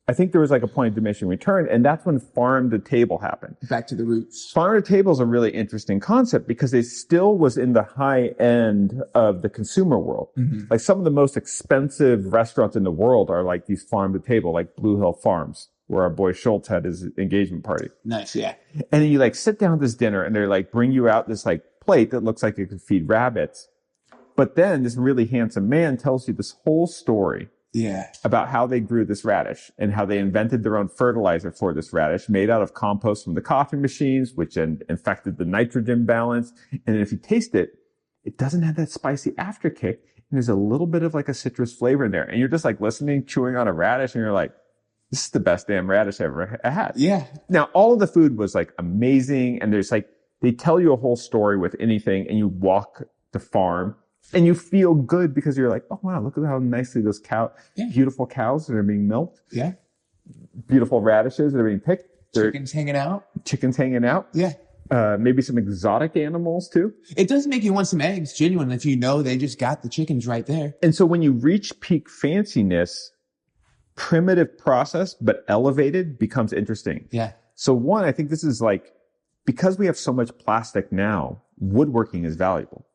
I think there was like a point of diminishing return, and that's when farm to table happened. Back to the roots. Farm to table is a really interesting concept because it still was in the high end of the consumer world. Mm-hmm. Like some of the most expensive restaurants in the world are like these farm to table, like Blue Hill Farms, where our boy Schultz had his engagement party. Nice, yeah. And then you like sit down at this dinner and they're like bring you out this like plate that looks like it could feed rabbits. But then this really handsome man tells you this whole story. Yeah. About how they grew this radish and how they invented their own fertilizer for this radish made out of compost from the coffee machines, which infected the nitrogen balance. And if you taste it, it doesn't have that spicy after kick. And there's a little bit of like a citrus flavor in there. And you're just like listening, chewing on a radish, and you're like, this is the best damn radish I ever had. Yeah. Now, all of the food was like amazing. And there's like, they tell you a whole story with anything, and you walk the farm. And you feel good because you're like, oh, wow, look at how nicely those beautiful cows that are being milked. Yeah. Beautiful radishes that are being picked. Chickens hanging out. Yeah. Maybe some exotic animals too. It does make you want some eggs, genuine, if they just got the chickens right there. And so when you reach peak fanciness, primitive process, but elevated becomes interesting. Yeah. So one, I think this is like because we have so much plastic now, woodworking is valuable.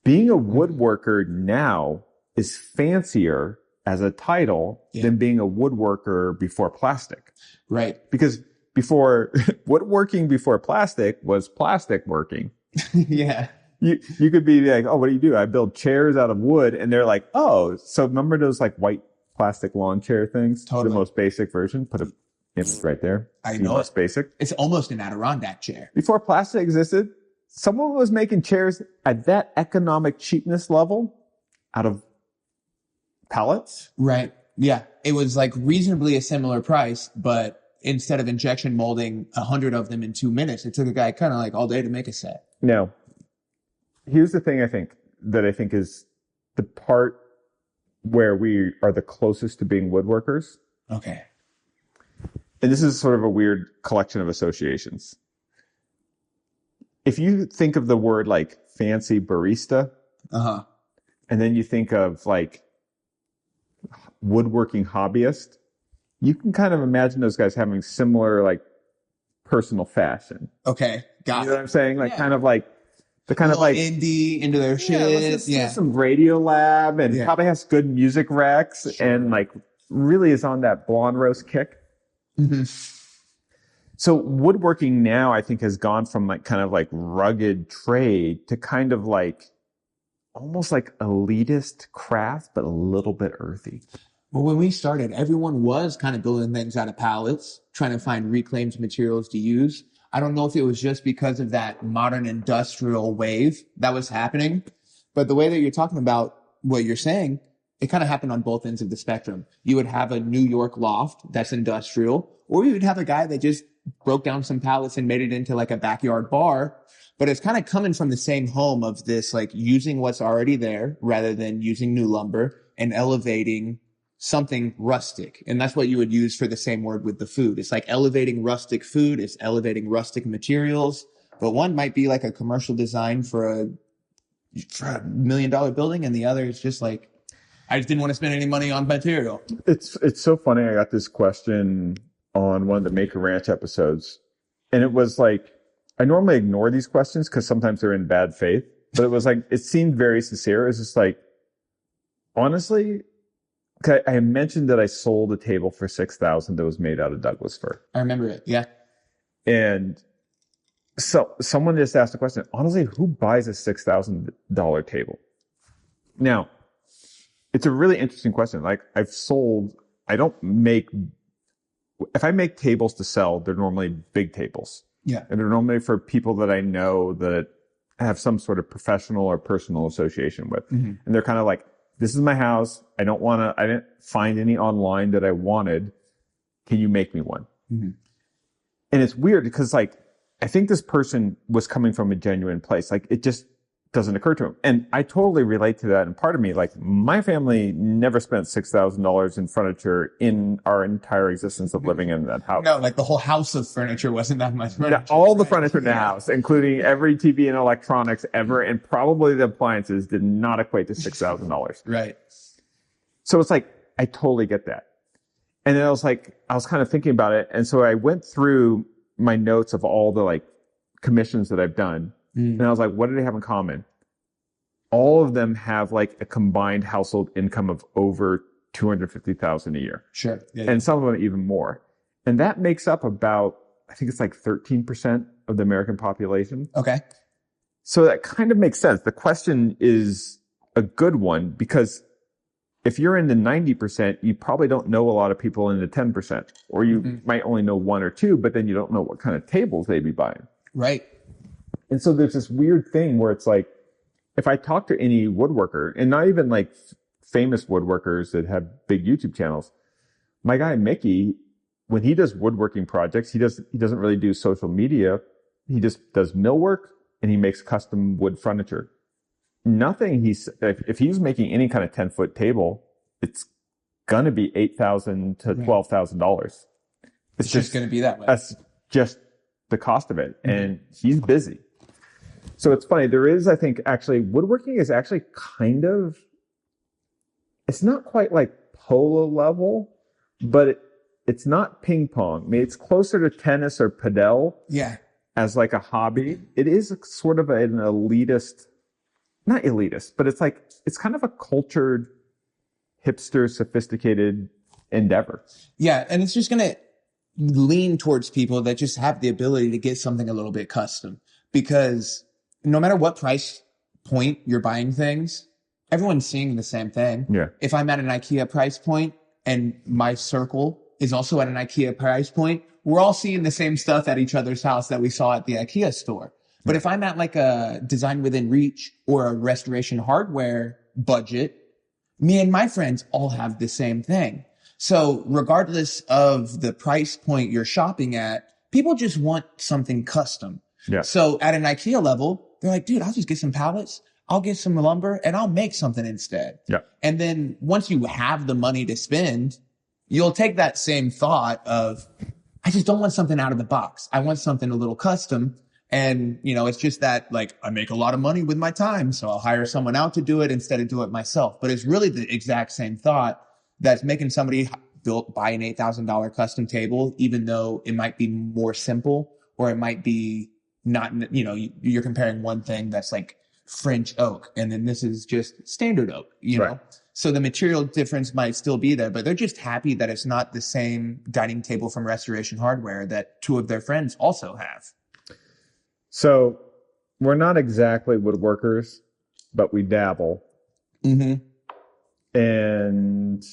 Being a woodworker now is fancier as a title than being a woodworker before plastic. Right. Because before woodworking before plastic was plastic working. Yeah. You could be like, oh, what do you do? I build chairs out of wood. And they're like, oh, so remember those like white plastic lawn chair things? Totally. The most basic version. Put a image right there. I know. Most basic. It's almost an Adirondack chair. Before plastic existed, someone was making chairs at that economic cheapness level out of pallets. Right. Yeah. It was like reasonably a similar price, but instead of injection molding 100 of them in 2 minutes, it took a guy kind of like all day to make a set. Now, here's the thing I think is the part where we are the closest to being woodworkers. Okay. And this is sort of a weird collection of associations. If you think of the word like fancy barista, and then you think of like woodworking hobbyist, you can kind of imagine those guys having similar like personal fashion. Okay, got it. You know what I'm saying? Like kind of like the kind of like indie into their shit. Some Radio Lab and probably has good music racks and like really is on that blonde roast kick. Mm-hmm. So woodworking now, I think, has gone from like kind of like rugged trade to kind of like almost like elitist craft, but a little bit earthy. Well, when we started, everyone was kind of building things out of pallets, trying to find reclaimed materials to use. I don't know if it was just because of that modern industrial wave that was happening, but the way that you're talking about what you're saying, it kind of happened on both ends of the spectrum. You would have a New York loft that's industrial, or you would have a guy that just broke down some pallets and made it into like a backyard bar. But it's kind of coming from the same home of this, like using what's already there rather than using new lumber and elevating something rustic. And that's what you would use for the same word with the food. It's like elevating rustic food. It's elevating rustic materials. But one might be like a commercial design for a $1 million building. And the other is just like, I just didn't want to spend any money on material. It's so funny. I got this question on one of the Maker Ranch episodes. And it was like, I normally ignore these questions because sometimes they're in bad faith. But it was like, it seemed very sincere. It was just like, honestly, I mentioned that I sold a table for $6,000 that was made out of Douglas fir. I remember it. Yeah. And so someone just asked the question, honestly, who buys a $6,000 table? Now, it's a really interesting question. Like if I make tables to sell, they're normally big tables. Yeah. And they're normally for people that I know that have some sort of professional or personal association with. Mm-hmm. And they're kind of like, this is my house. I didn't find any online that I wanted. Can you make me one? Mm-hmm. And it's weird because like, I think this person was coming from a genuine place. Like it just doesn't occur to him. And I totally relate to that. And part of me, like my family never spent $6,000 in furniture in our entire existence of living in that house. No, like the whole house of furniture wasn't that much furniture. Yeah, all the furniture in the house, including every TV and electronics ever, and probably the appliances did not equate to $6,000. Right. So it's like, I totally get that. And then I was kind of thinking about it. And so I went through my notes of all the like commissions that I've done. And I was like, what do they have in common? All of them have like a combined household income of over $250,000 a year. Sure. Yeah, and some of them even more. And that makes up about, I think it's like 13% of the American population. Okay. So that kind of makes sense. The question is a good one because if you're in the 90%, you probably don't know a lot of people in the 10%, or you might only know one or two, but then you don't know what kind of tables they'd be buying. Right. And so there's this weird thing where it's like, if I talk to any woodworker, and not even like famous woodworkers that have big YouTube channels, my guy Mickey, when he does woodworking projects, he doesn't really do social media. He just does millwork and he makes custom wood furniture. If he's making any kind of 10-foot table, it's gonna be $8,000 to $12,000. It's just gonna be that way. That's just the cost of it, and he's busy. So it's funny. There is, I think, actually, woodworking is actually kind of, it's not quite like polo level, but it's not ping pong. I mean, it's closer to tennis or padel. Yeah. as like a hobby, it is sort of an elitist, not elitist, but it's like, it's kind of a cultured, hipster, sophisticated endeavor. Yeah. And it's just going to lean towards people that just have the ability to get something a little bit custom, because no matter what price point you're buying things, everyone's seeing the same thing. Yeah. If I'm at an IKEA price point and my circle is also at an IKEA price point, we're all seeing the same stuff at each other's house that we saw at the IKEA store. But if I'm at like a Design Within Reach or a Restoration Hardware budget, me and my friends all have the same thing. So regardless of the price point you're shopping at, people just want something custom. Yeah. So at an IKEA level, they're like, dude, I'll just get some pallets, I'll get some lumber, and I'll make something instead. Yeah. And then once you have the money to spend, you'll take that same thought of, I just don't want something out of the box. I want something a little custom. And, you know, it's just that, like, I make a lot of money with my time, so I'll hire someone out to do it instead of do it myself. But it's really the exact same thought that's making somebody buy an $8,000 custom table, even though it might be more simple, or it might be not, you know, you're comparing one thing that's like French oak, and then this is just standard oak, you know? So the material difference might still be there, but they're just happy that it's not the same dining table from Restoration Hardware that two of their friends also have. So we're not exactly woodworkers, but we dabble. Mm-hmm. And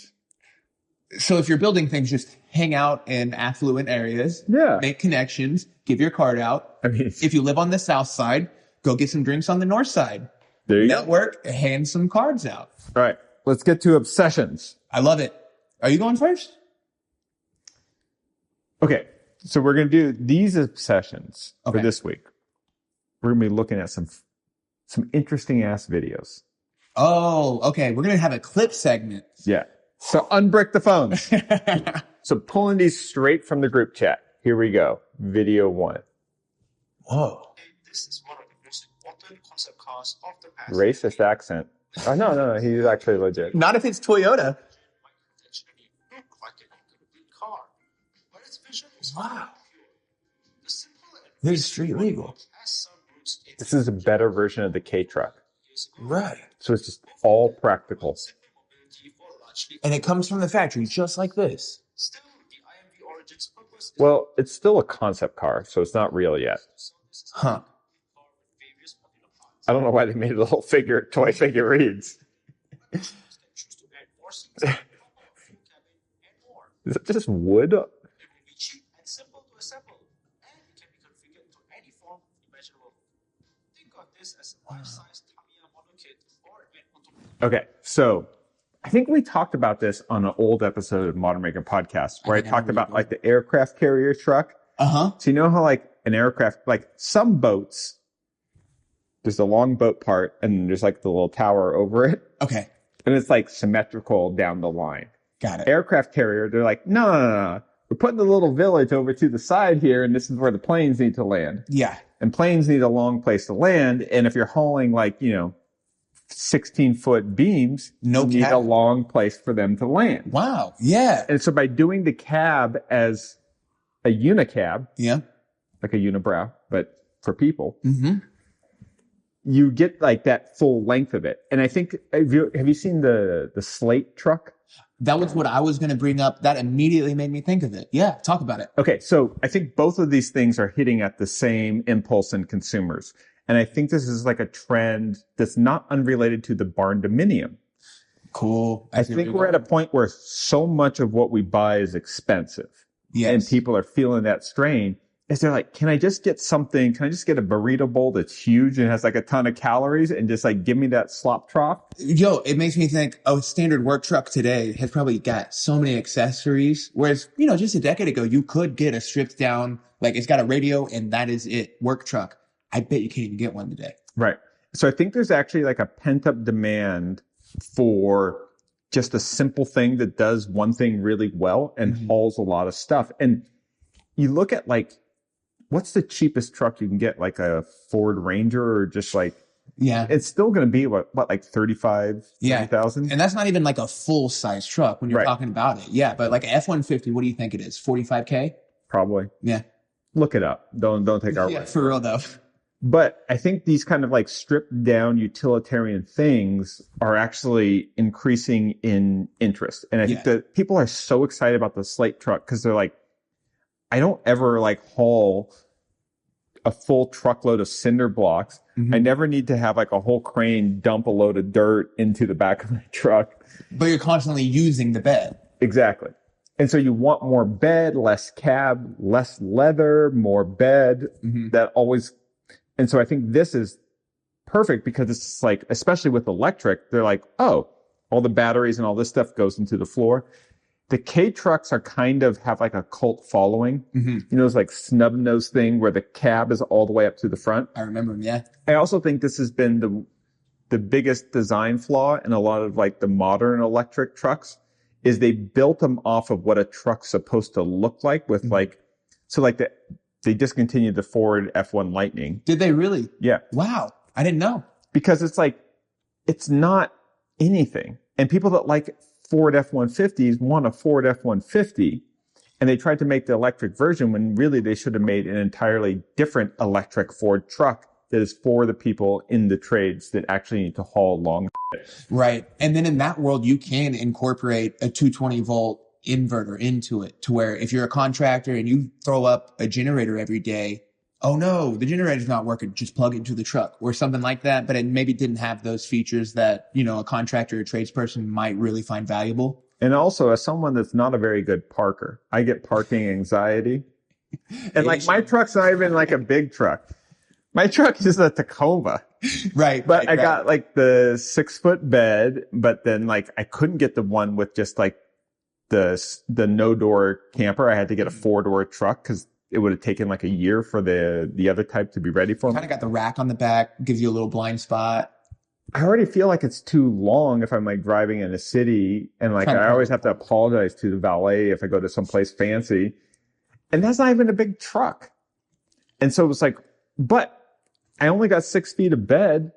so if you're building things, just hang out in affluent areas, make connections, give your card out. I mean, if you live on the south side, go get some drinks on the north side. There you Network, hand some cards out. All right, let's get to obsessions. I love it. Are you going first? Okay, so we're going to do these obsessions for this week. We're going to be looking at some interesting ass videos. Oh, okay. We're going to have a clip segment. Yeah. So unbrick the phones. So pulling these straight from the group chat. Here we go. Video 1. Whoa. This is one of the most important concept cars of the past. Racist accent. Oh, no. He's actually legit. Not if it's Toyota. Wow. This is street legal. This is a better version of the K-Truck. Right. So it's just all practical. And it comes from the factory, just like this. Well, it's still a concept car, so it's not real yet. Huh. I don't know why they made a little toy figurines. Is it just wood? Okay, so I think we talked about this on an old episode of Modern Maker Podcast where I talked about like the aircraft carrier truck. Uh-huh. So you know how like an aircraft, like some boats, there's the long boat part and there's like the little tower over it. Okay. And it's like symmetrical down the line. Got it. Aircraft carrier, they're like, no. We're putting the little village over to the side here, and this is where the planes need to land. Yeah. And planes need a long place to land. And if you're hauling like, 16-foot beams, you need a long place for them to land. Wow. Yeah. And so by doing the cab as a unicab, like a unibrow, but for people, you get like that full length of it. And I think, have you seen the slate truck? That was what I was going to bring up. That immediately made me think of it. Yeah, talk about it. Okay, so I think both of these things are hitting at the same impulse in consumers. And I think this is like a trend that's not unrelated to the barn dominium. Cool. I think we're at a point where so much of what we buy is expensive. Yes. And people are feeling that strain. Is they're like, can I just get something? Can I just get a burrito bowl that's huge and has like a ton of calories and just like give me that slop trough? Yo, it makes me think, a standard work truck today has probably got so many accessories. Whereas, just a decade ago, you could get a stripped down, like it's got a radio and that is it, work truck. I bet you can't even get one today. Right. So I think there's actually like a pent up demand for just a simple thing that does one thing really well and hauls a lot of stuff. And you look at like, what's the cheapest truck you can get? Like a Ford Ranger or just like, it's still going to be what like 30,000? And that's not even like a full size truck when you're talking about it. Yeah. But like an F-150, what do you think it is? 45K? Probably. Yeah. look it up. Don't take our word. For real though. But I think these kind of like stripped down utilitarian things are actually increasing in interest. And I think that people are so excited about the slate truck because they're like, I don't ever like haul a full truckload of cinder blocks. I never need to have like a whole crane dump a load of dirt into the back of my truck. But you're constantly using the bed. Exactly. And so you want more bed, less cab, less leather, more bed. That always. And so I think this is perfect because it's like, especially with electric, they're like, oh, all the batteries and all this stuff goes into the floor. The K trucks are kind of have like a cult following. You know, it's like snub nose thing where the cab is all the way up to the front. I remember them, yeah. I also think this has been the biggest design flaw in a lot of like the modern electric trucks is they built them off of what a truck's supposed to look like with like, so like they discontinued the Ford F1 Lightning. Did they really? Yeah. Wow. I didn't know. Because it's like, it's not anything. And people that like Ford F-150s want a Ford F-150. And they tried to make the electric version when really they should have made an entirely different electric Ford truck that is for the people in the trades that actually need to haul long shit. Right. And then in that world, you can incorporate a 220 volt inverter into it to where if you're a contractor and you throw up a generator every day, oh no, the generator's not working, just plug it into the truck or something like that. But it maybe didn't have those features that, you know, a contractor or tradesperson might really find valuable. And also as someone that's not a very good parker, I get parking anxiety. And like my truck's not even like a big truck. My truck is a Tacoma. Right. But I got like the 6-foot bed, but then like I couldn't get the one with just like the no door camper. I had to get a 4-door truck because it would have taken like a year for the other type to be ready for me. Kind of got the rack on the back, gives you a little blind spot. I already feel like it's too long if I'm like driving in a city, and like I always have to apologize to the valet if I go to someplace fancy, and that's not even a big truck. And so it was like, but I only got 6 feet of bed.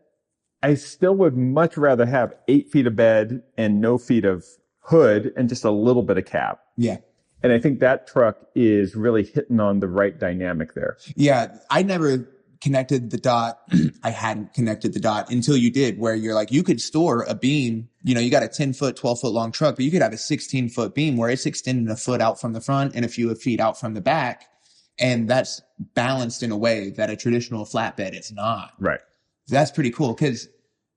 I still would much rather have 8 feet of bed and no feet of hood and just a little bit of cab. Yeah. And I think that truck is really hitting on the right dynamic there. Yeah. I never connected the dot. I hadn't connected the dot until you did, where you're like, you could store a beam, you know, you got a 10-foot, 12-foot long truck, but you could have a 16-foot beam where it's extending a foot out from the front and a few feet out from the back. And that's balanced in a way that a traditional flatbed is not. Right. That's pretty cool because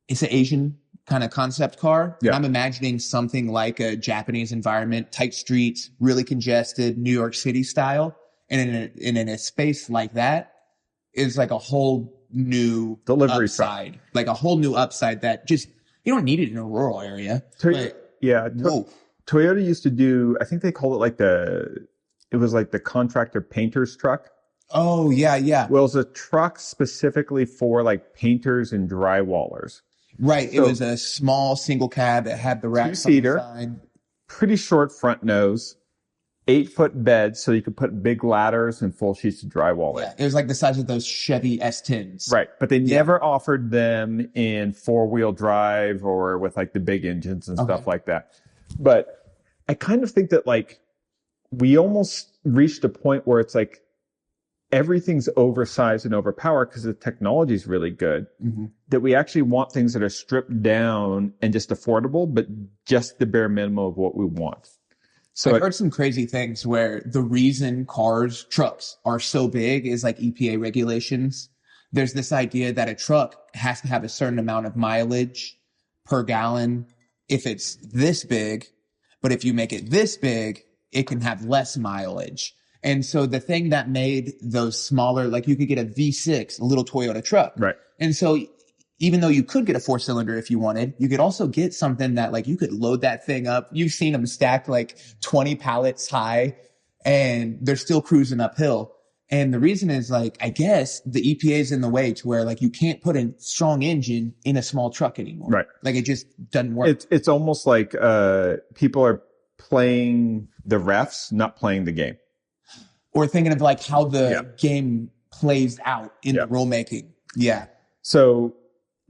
it's an Asian kind of concept car. Yeah. I'm imagining something like a Japanese environment, tight streets, really congested, New York City style. And in a space like that is like a whole new delivery upside, like a whole new upside that just, you don't need it in a rural area. Toyota used to do, I think they called it like it was like the contractor painter's truck. Oh, yeah, yeah. Well, it was a truck specifically for like painters and drywallers. Right. So, it was a small single cab that had the racks on the side. Pretty short front nose, 8-foot bed, so you could put big ladders and full sheets of drywall in. Yeah, it was like the size of those Chevy S10s. Right. But they never offered them in 4-wheel drive or with like the big engines and stuff like that. But I kind of think that like we almost reached a point where it's like everything's oversized and overpowered because the technology is really good, that we actually want things that are stripped down and just affordable, but just the bare minimum of what we want. So I've heard some crazy things where the reason trucks are so big is like EPA regulations. There's this idea that a truck has to have a certain amount of mileage per gallon if it's this big, but if you make it this big, it can have less mileage. And so the thing that made those smaller, like you could get a V6, a little Toyota truck. Right. And so even though you could get a 4-cylinder if you wanted, you could also get something that like you could load that thing up. You've seen them stacked like 20 pallets high and they're still cruising uphill. And the reason is like, I guess the EPA is in the way to where like you can't put a strong engine in a small truck anymore. Right. Like it just doesn't work. It's almost like people are playing the refs, not playing the game. Or thinking of like how the game plays out in the rulemaking. Yeah. So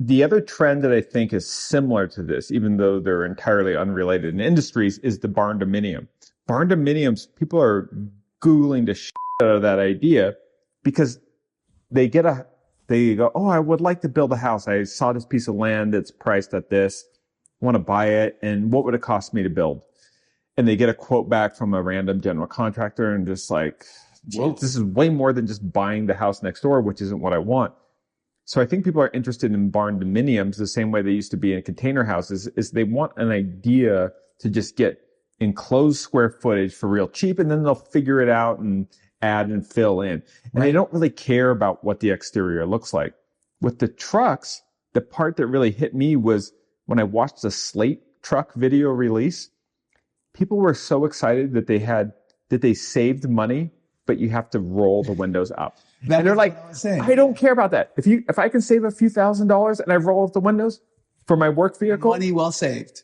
the other trend that I think is similar to this, even though they're entirely unrelated in industries, is the barn dominium. Barn dominiums, people are Googling the shit out of that idea because they go, oh, I would like to build a house. I saw this piece of land that's priced at this. I want to buy it. And what would it cost me to build? And they get a quote back from a random general contractor and just like, well, this is way more than just buying the house next door, which isn't what I want. So I think people are interested in barn dominiums the same way they used to be in container houses, is they want an idea to just get enclosed square footage for real cheap, and then they'll figure it out and add and fill in. And they don't really care about what the exterior looks like. With the trucks, the part that really hit me was when I watched the Slate truck video release. People were so excited that they saved money, but you have to roll the windows up. And they're like, I don't care about that. If I can save a few $1,000s and I roll up the windows for my work vehicle, money well saved.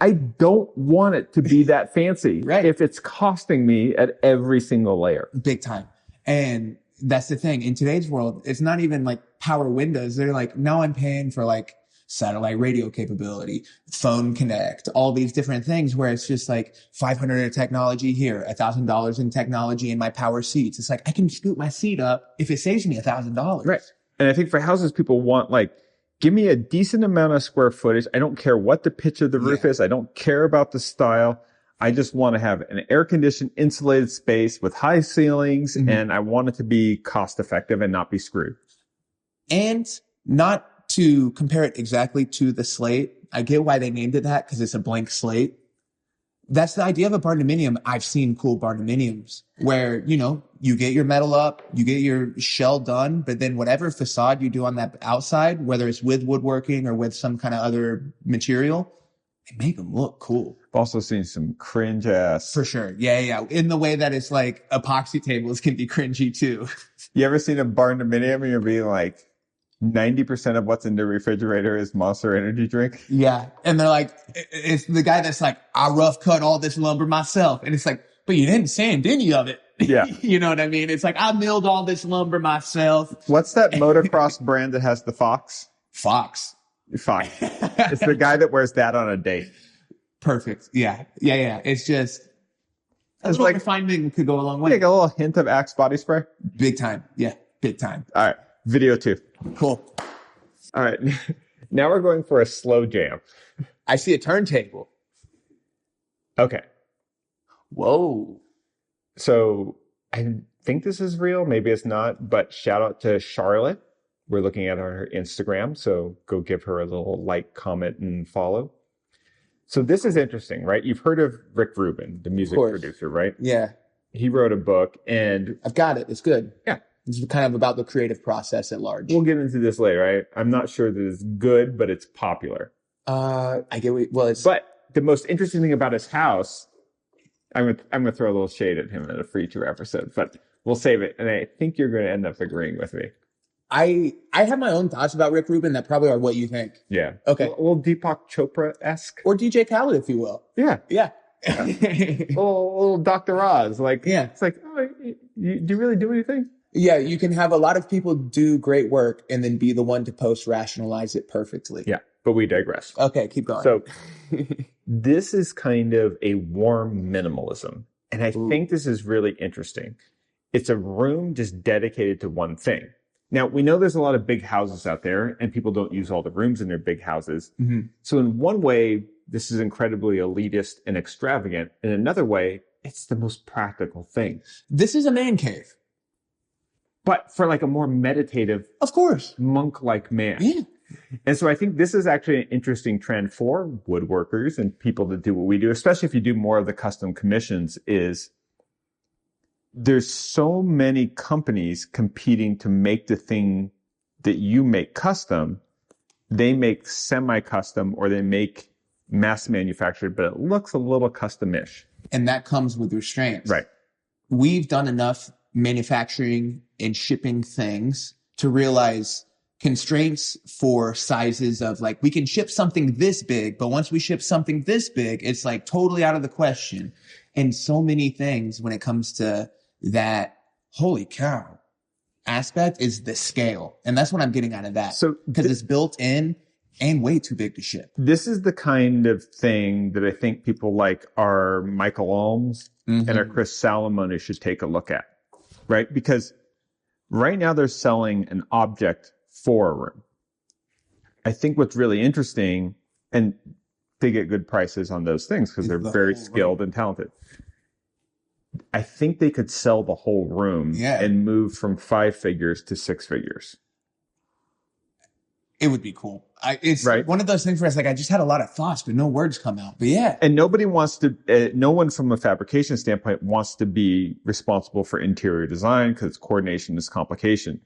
I don't want it to be that fancy. Right. If it's costing me at every single layer. Big time. And that's the thing. In today's world, it's not even like power windows. They're like, no, I'm paying for like satellite radio capability, phone connect, all these different things where it's just like $500 in technology here, $1,000 in technology in my power seats. It's like, I can scoot my seat up if it saves me $1,000. Right. And I think for houses, people want like, give me a decent amount of square footage. I don't care what the pitch of the roof is. I don't care about the style. I just want to have an air-conditioned, insulated space with high ceilings, and I want it to be cost-effective and not be screwed. And not to compare it exactly to the Slate. I get why they named it that, because it's a blank slate. That's the idea of a barn dominium. I've seen cool barn dominiums where, you know, you get your metal up, you get your shell done, but then whatever facade you do on that outside, whether it's with woodworking or with some kind of other material, they make them look cool. I've also seen some cringe ass. For sure. Yeah. In the way that it's like epoxy tables can be cringy too. You ever seen a barn dominium and you're being like, 90% of what's in the refrigerator is Monster Energy drink? Yeah. And they're like, it's the guy that's like, I rough cut all this lumber myself. And it's like, but you didn't sand any of it. Yeah. You know what I mean? It's like, I milled all this lumber myself. What's that motocross brand that has the fox? Fox. It's the guy that wears that on a date. Perfect. Yeah. It's just, a little refinement could go a long way. Like a little hint of Axe body spray? Big time. Yeah. Big time. All right. Video 2. Cool. All right. Now we're going for a slow jam. I see a turntable. Okay. Whoa. So I think this is real. Maybe it's not, but shout out to Charlotte. We're looking at her Instagram. So go give her a little like, comment, and follow. So this is interesting, right? You've heard of Rick Rubin, the music producer, right? Yeah. He wrote a book and I've got it. It's good. Yeah. It's kind of about the creative process at large. We'll get into this later, right? I'm not sure that it's good, but it's popular. I get it's. But the most interesting thing about his house, I'm gonna throw a little shade at him in a free tour episode, but we'll save it. And I think you're gonna end up agreeing with me. I have my own thoughts about Rick Rubin that probably are what you think. Yeah. Okay. A little Deepak Chopra-esque. Or DJ Khaled, if you will. Yeah. Yeah. little Dr. Oz. Like, yeah. It's like, oh, do you really do anything? Yeah, you can have a lot of people do great work and then be the one to post-rationalize it perfectly. Yeah, but we digress. Okay, keep going. So this is kind of a warm minimalism. And I think this is really interesting. It's a room just dedicated to one thing. Now, we know there's a lot of big houses out there and people don't use all the rooms in their big houses. Mm-hmm. So in one way, this is incredibly elitist and extravagant. In another way, it's the most practical thing. This is a man cave. But for like a more meditative, of course, monk-like man. Yeah. And so I think this is actually an interesting trend for woodworkers and people that do what we do, especially if you do more of the custom commissions, is there's so many companies competing to make the thing that you make custom. They make semi-custom or they make mass manufactured, but it looks a little custom-ish. And that comes with restraints. Right. We've done enough manufacturing and shipping things to realize constraints for sizes of like, we can ship something this big, but once we ship something this big, it's like totally out of the question. And so many things when it comes to that, holy cow aspect is the scale. And that's what I'm getting out of that. So because it's built in and way too big to ship. This is the kind of thing that I think people like our Michael Alms and our Chris Salomone should take a look at. Right? Because Right now they're selling an object for a room. I think what's really interesting, and they get good prices on those things because they're very skilled and talented. I think they could sell the whole room and move from 5 figures to 6 figures. It would be cool. It's one of those things where it's like, I just had a lot of thoughts, but no words come out. But yeah. And nobody wants to, no one from a fabrication standpoint wants to be responsible for interior design because coordination is complication.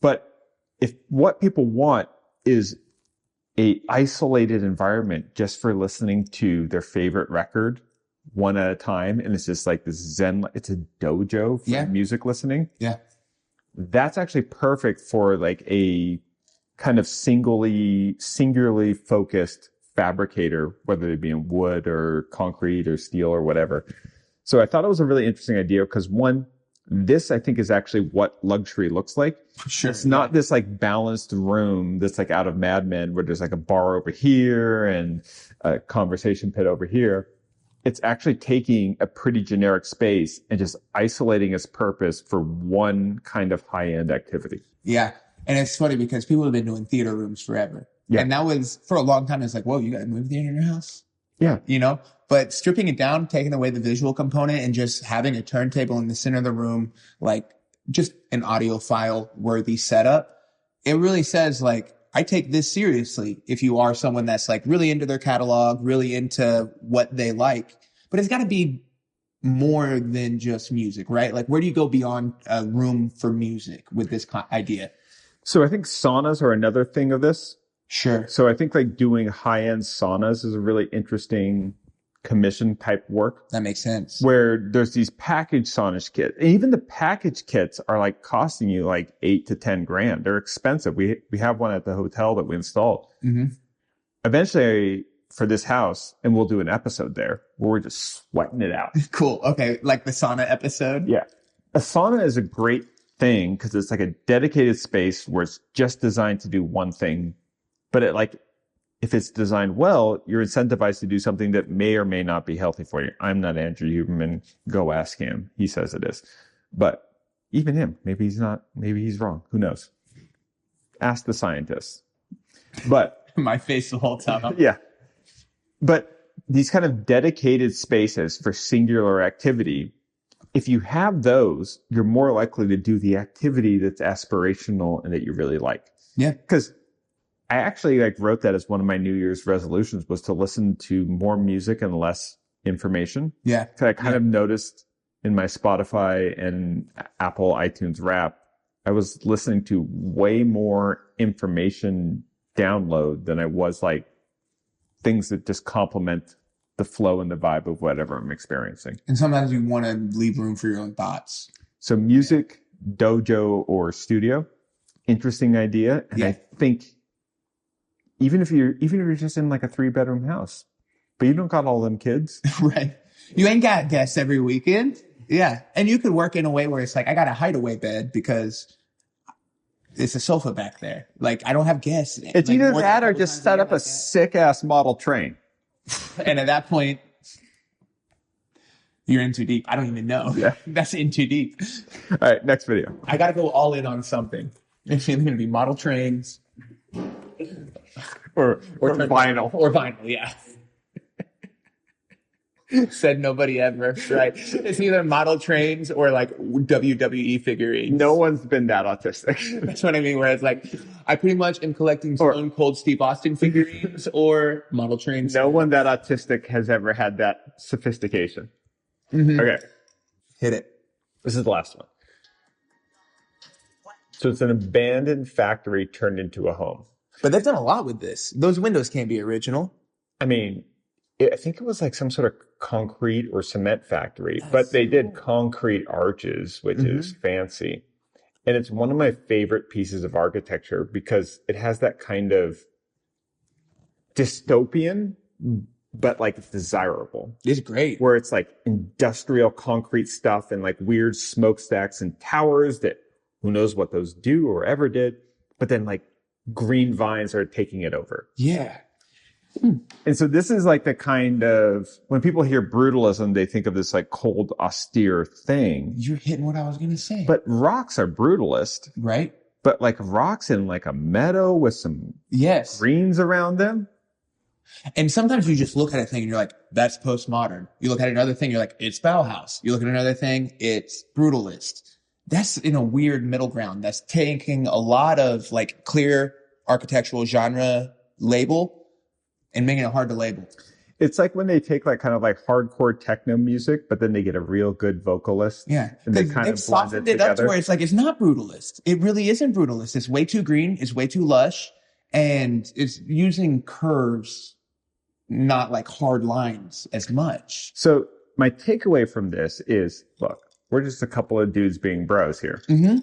But if what people want is a isolated environment just for listening to their favorite record one at a time, and it's just like this Zen, it's a dojo for music listening. Yeah. That's actually perfect for like a kind of singularly focused fabricator, whether it be in wood or concrete or steel or whatever. So I thought it was a really interesting idea because one, this I think is actually what luxury looks like. Sure. It's not this like balanced room that's like out of Mad Men where there's like a bar over here and a conversation pit over here. It's actually taking a pretty generic space and just isolating its purpose for one kind of high-end activity. Yeah. And it's funny because people have been doing theater rooms forever. Yeah. And that was, for a long time, it's like, whoa, you got a movie theater in your house? Yeah. You know? But stripping it down, taking away the visual component and just having a turntable in the center of the room, like just an audiophile worthy setup, it really says like, I take this seriously if you are someone that's like really into their catalog, really into what they like, but it's got to be more than just music, right? Like where do you go beyond a room for music with this idea? So I think saunas are another thing of this. Sure. So I think like doing high-end saunas is a really interesting commission type work. That makes sense. Where there's these package sauna kits. And even the package kits are like costing you like $8 to $10,000. They're expensive. We have one at the hotel that we installed. Mm-hmm. Eventually for this house, and we'll do an episode there where we're just sweating it out. Cool. Okay. Like the sauna episode? Yeah. A sauna is a great thing because it's like a dedicated space where it's just designed to do one thing. But it like, if it's designed well, you're incentivized to do something that may or may not be healthy for you. I'm not Andrew Huberman. Go ask him. He says it is. But even him, maybe he's not, maybe he's wrong. Who knows? Ask the scientists. But my face the whole time. Yeah. But these kind of dedicated spaces for singular activity, if you have those, you're more likely to do the activity that's aspirational and that you really like. Yeah. Because I actually like wrote that as one of my New Year's resolutions was to listen to more music and less information. Yeah. So I kind of noticed in my Spotify and Apple iTunes Wrap, I was listening to way more information download than I was like things that just complement the flow and the vibe of whatever I'm experiencing. And sometimes you want to leave room for your own thoughts. So music, dojo, or studio, interesting idea. And I think even if you're just in like a 3-bedroom house, but you don't got all them kids. Right. You ain't got guests every weekend. Yeah. And you could work in a way where it's like, I got a hideaway bed because it's a sofa back there. Like, I don't have guests. It's like, either that or just set up a sick-ass model train. And at that point, you're in too deep. I don't even know. Yeah. That's in too deep. All right, next video. I got to go all in on something. It's either going to be model trains. Or vinyl. Or vinyl, yeah. Said nobody ever, right? It's either model trains or like WWE figurines. No one's been that autistic. That's what I mean, where it's like, I pretty much am collecting Stone Cold Steve Austin figurines or model trains. No one that autistic has ever had that sophistication. Mm-hmm. Okay. Hit it. This is the last one. So it's an abandoned factory turned into a home. But they've done a lot with this. Those windows can't be original. I mean, I think it was like some sort of concrete or cement factory, but they did concrete arches, which is fancy. And it's one of my favorite pieces of architecture because it has that kind of dystopian, but like desirable. It's great. Where it's like industrial concrete stuff and like weird smokestacks and towers that who knows what those do or ever did. But then like green vines are taking it over. Yeah. And so this is like the kind of, when people hear brutalism, they think of this like cold, austere thing. You're hitting what I was going to say. But rocks are brutalist. Right. But like rocks in like a meadow with some greens around them. And sometimes you just look at a thing and you're like, that's postmodern. You look at another thing, you're like, it's Bauhaus. You look at another thing, it's brutalist. That's in a weird middle ground. That's taking a lot of like clear architectural genre label and making it hard to label. It's like when they take like kind of like hardcore techno music, but then they get a real good vocalist. Yeah. And they kind of softened it up to where it's like, it's not brutalist. It really isn't brutalist. It's way too green. It's way too lush. And it's using curves, not like hard lines as much. So my takeaway from this is, look, we're just a couple of dudes being bros here. Mm-hmm.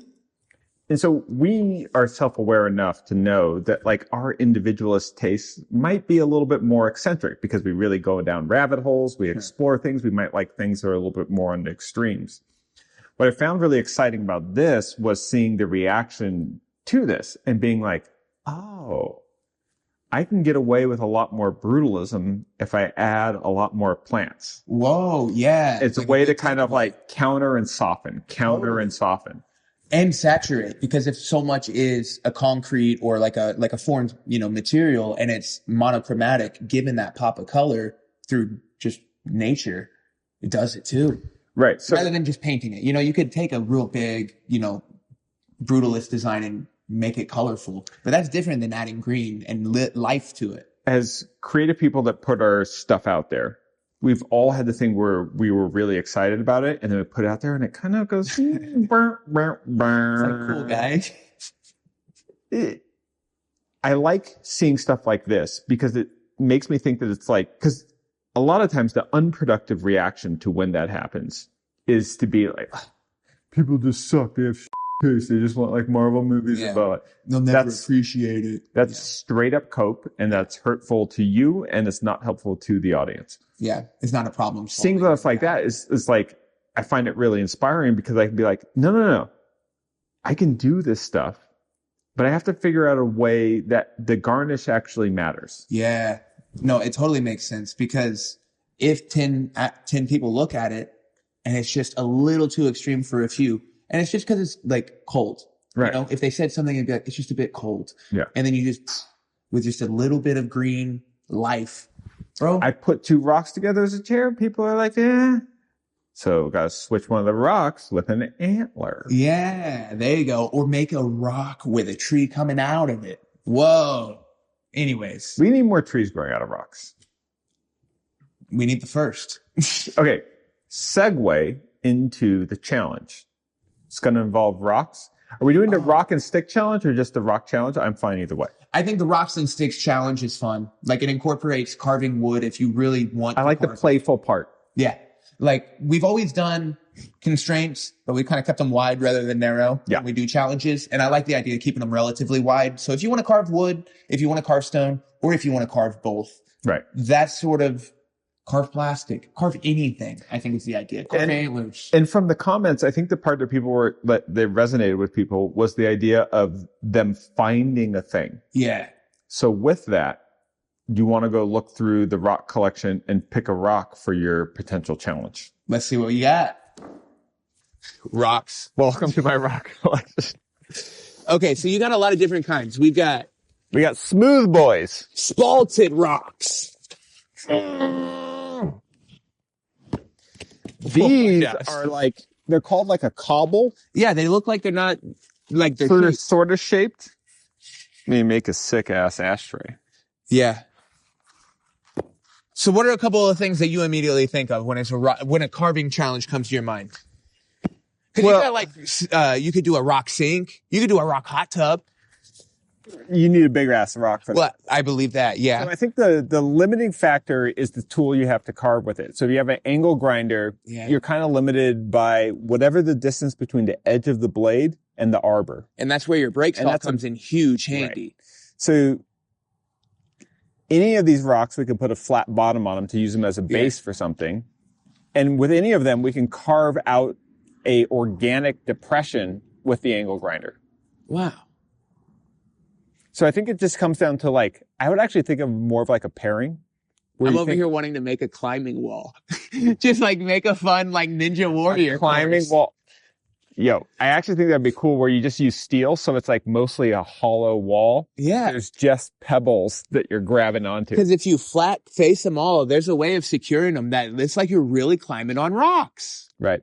And so we are self-aware enough to know that like our individualist tastes might be a little bit more eccentric because we really go down rabbit holes. We explore things. We might like things that are a little bit more on the extremes. What I found really exciting about this was seeing the reaction to this and being like, oh, I can get away with a lot more brutalism if I add a lot more plants. Whoa, yeah. It's like a way to kind of like counter and soften. And saturate, because if so much is a concrete or like a foreign, material and it's monochromatic, given that pop of color through just nature, it does it too. Right. So rather than just painting it, you could take a real big, brutalist design and make it colorful, but that's different than adding green and life to it. As creative people that put our stuff out there, we've all had the thing where we were really excited about it, and then we put it out there, and it kind of goes, burr, burr, burr. It's like, cool, guy. I like seeing stuff like this because it makes me think that it's like, because a lot of times the unproductive reaction to when that happens is to be like, people just suck. They have taste. They just want like Marvel movies about it. They'll never appreciate it. That's straight up cope, and that's hurtful to you, and it's not helpful to the audience. Yeah, it's not a problem. Seeing stuff like that is like, I find it really inspiring because I can be like, no. I can do this stuff, but I have to figure out a way that the garnish actually matters. Yeah. No, it totally makes sense, because if 10 people look at it and it's just a little too extreme for a few, and it's just because it's like cold. Right. If they said something, it'd be like, it's just a bit cold. Yeah. And then you just, with just a little bit of green life, bro. I put two rocks together as a chair. People are like, eh. So got to switch one of the rocks with an antler. Yeah, there you go. Or make a rock with a tree coming out of it. Whoa. Anyways. We need more trees growing out of rocks. We need the first. Okay. Segue into the challenge. It's going to involve rocks. Are we doing the rock and stick challenge or just the rock challenge? I'm fine either way. I think the rocks and sticks challenge is fun. Like, it incorporates carving wood if you really want. I like the playful part. Yeah. Like, we've always done constraints, but we kind of kept them wide rather than narrow. Yeah. When we do challenges. And I like the idea of keeping them relatively wide. So if you want to carve wood, if you want to carve stone, or if you want to carve both. Right. That's sort of carve plastic, carve anything, I think is the idea. Carve antlers. And from the comments, I think the part that they resonated with people was the idea of them finding a thing. Yeah. So with that, you want to go look through the rock collection and pick a rock for your potential challenge. Let's see what you got. Rocks. Welcome to my rock collection. Okay, so you got a lot of different kinds. We got smooth boys. Spalted rocks. These are like, they're called like a cobble. Yeah, they look like they're not, like they're... So they're sort of shaped. I mean, make a sick ass ashtray. Yeah. So what are a couple of things that you immediately think of when a carving challenge comes to your mind? Because you got like, you could do a rock sink. You could do a rock hot tub. You need a bigger ass rock for that. Well, I believe that, yeah. So I think the limiting factor is the tool you have to carve with it. So if you have an angle grinder, you're kind of limited by whatever the distance between the edge of the blade and the arbor. And that's where your brake saw comes in huge handy. Right. So any of these rocks, we can put a flat bottom on them to use them as a base for something. And with any of them, we can carve out a organic depression with the angle grinder. Wow. So I think it just comes down to like, I would actually think of more of like a pairing. I'm over here wanting to make a climbing wall. Just like make a fun like Ninja Warrior climbing wall. Yo, I actually think that'd be cool where you just use steel. So it's like mostly a hollow wall. Yeah. There's just pebbles that you're grabbing onto. Because if you flat face them all, there's a way of securing them that it's like you're really climbing on rocks. Right.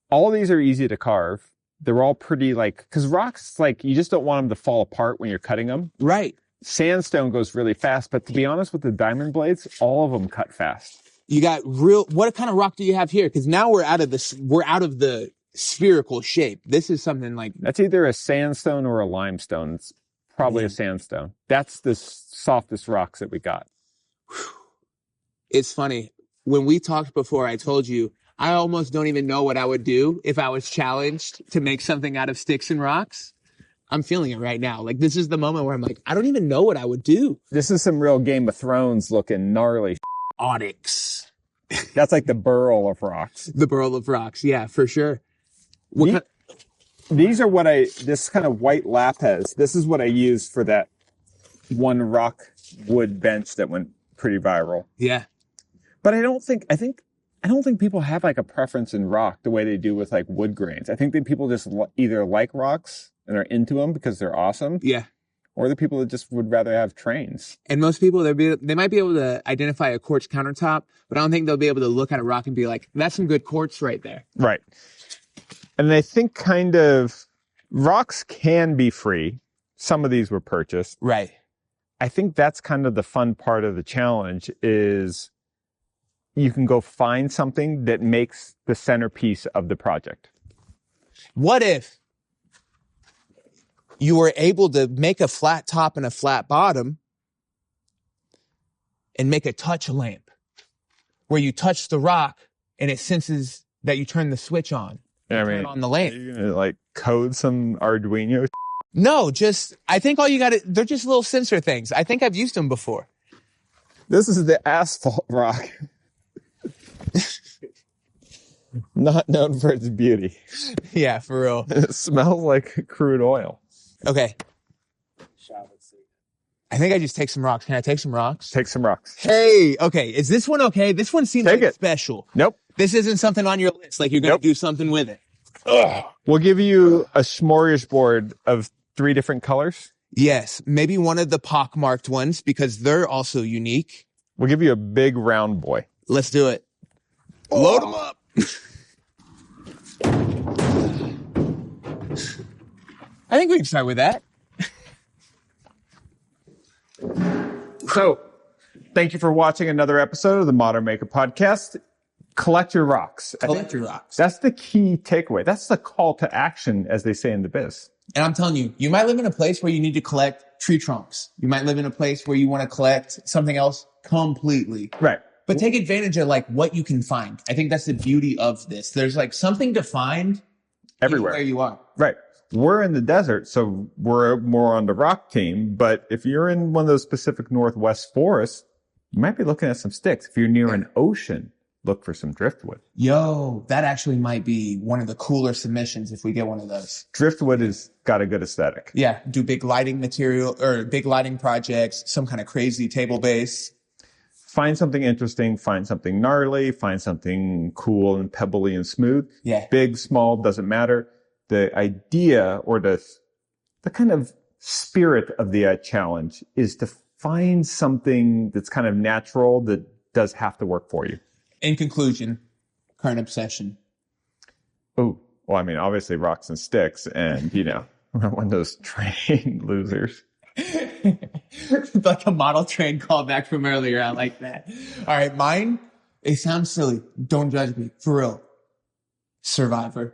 All of these are easy to carve. They're all pretty like, because rocks, like you just don't want them to fall apart when you're cutting them. Right. Sandstone goes really fast, but to be honest with the diamond blades, all of them cut fast. You got what kind of rock do you have here? Because now we're out of the spherical shape. This is something like that's either a sandstone or a limestone. It's probably a sandstone. That's the softest rocks that we got. It's funny. When we talked before, I told you I almost don't even know what I would do if I was challenged to make something out of sticks and rocks. I'm feeling it right now. Like this is the moment where I'm like, I don't even know what I would do. This is some real Game of Thrones looking gnarly onyx. That's like the burl of rocks. The burl of rocks. Yeah, for sure. These are this kind of white lapis. This is what I used for that one rock wood bench that went pretty viral. Yeah. But I don't think people have like a preference in rock the way they do with like wood grains. I think that people just either like rocks and are into them because they're awesome. Yeah. Or the people that just would rather have trains. And most people, they might be able to identify a quartz countertop, but I don't think they'll be able to look at a rock and be like, that's some good quartz right there. Right. And I think kind of rocks can be free. Some of these were purchased. Right. I think that's kind of the fun part of the challenge is you can go find something that makes the centerpiece of the project. What if you were able to make a flat top and a flat bottom and make a touch lamp where you touch the rock and it senses that you turn the switch on? Turn on the lamp. Are you gonna like code some Arduino? No, I think all you got they're just little sensor things. I think I've used them before. This is the asphalt rock. Not known for its beauty. Yeah, for real. It smells like crude oil. Okay. I think I just take some rocks. Can I take some rocks? Take some rocks. Hey, okay. Is this one okay? This one seems like special. Nope. This isn't something on your list. Like you're going to do something with it. Ugh. We'll give you a smorgasbord of 3 different colors. Yes. Maybe one of the pockmarked ones because they're also unique. We'll give you a big round boy. Let's do it. Load them up. I think we can start with that. So, thank you for watching another episode of the Modern Maker Podcast. Collect your rocks. Collect your rocks. That's the key takeaway. That's the call to action, as they say in the biz. And I'm telling you, you might live in a place where you need to collect tree trunks. You might live in a place where you want to collect something else completely. Right. But take advantage of like what you can find. I think that's the beauty of this. There's like something to find everywhere where you are. Right. We're in the desert, so we're more on the rock team. But if you're in one of those Pacific Northwest forests, you might be looking at some sticks. If you're near an ocean, look for some driftwood. Yo, that actually might be one of the cooler submissions if we get one of those. Driftwood has got a good aesthetic. Yeah. Do big lighting material or big lighting projects, some kind of crazy table base. Find something interesting, find something gnarly, find something cool and pebbly and smooth. Yeah. Big, small, doesn't matter. The idea or the kind of spirit of the challenge is to find something that's kind of natural that does have to work for you. In conclusion, current obsession. Oh, well, I mean, obviously rocks and sticks and, you know, we're one of those trained losers. Like a model train callback from earlier. I like that. All right. Mine, it sounds silly. Don't judge me. For real. Survivor.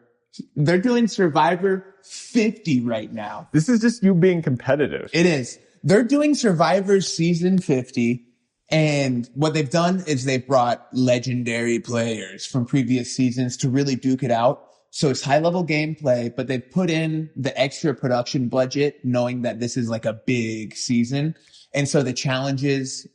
They're doing Survivor 50 right now. This is just you being competitive. It is. They're doing Survivor season 50. And what they've done is they've brought legendary players from previous seasons to really duke it out. So it's high level gameplay, but they've put in the extra production budget knowing that this is like a big season. And so the challenges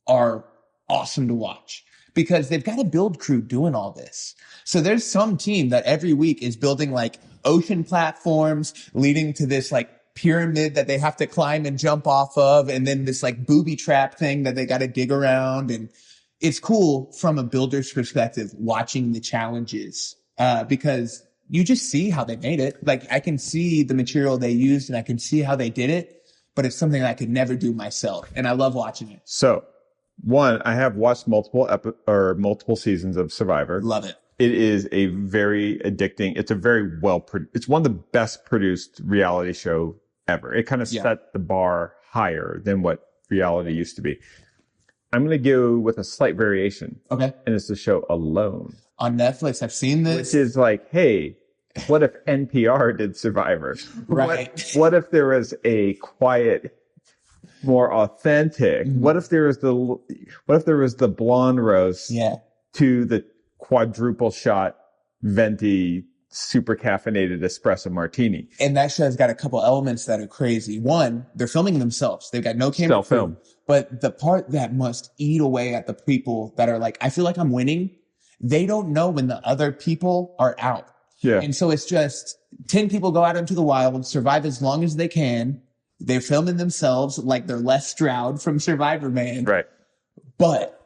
are awesome to watch because they've got a build crew doing all this. So there's some team that every week is building like ocean platforms leading to this like pyramid that they have to climb and jump off of, and then this like booby trap thing that they got to dig around. And it's cool from a builder's perspective watching the challenges, because you just see how they made it. Like I can see the material they used and I can see how they did it, but it's something that I could never do myself. And I love watching it. So one, I have watched multiple seasons of Survivor. Love it. It is a very addicting. It's a very it's one of the best produced reality show ever. It kind of set the bar higher than what reality used to be. I'm going to go with a slight variation. Okay. And it's the show Alone. On Netflix. I've seen this. Which is like, hey, what if NPR did Survivor? Right. What if there was a quiet, more authentic? Mm-hmm. What if there was the blonde roast to the quadruple shot venti super caffeinated espresso martini? And that show's got a couple elements that are crazy. One, they're filming themselves. They've got no camera film. But the part that must eat away at the people that are like, I feel like I'm winning. They don't know when the other people are out. Yeah. And so it's just 10 people go out into the wild, survive as long as they can. They're filming themselves like they're Les Stroud from Survivor Man. Right. But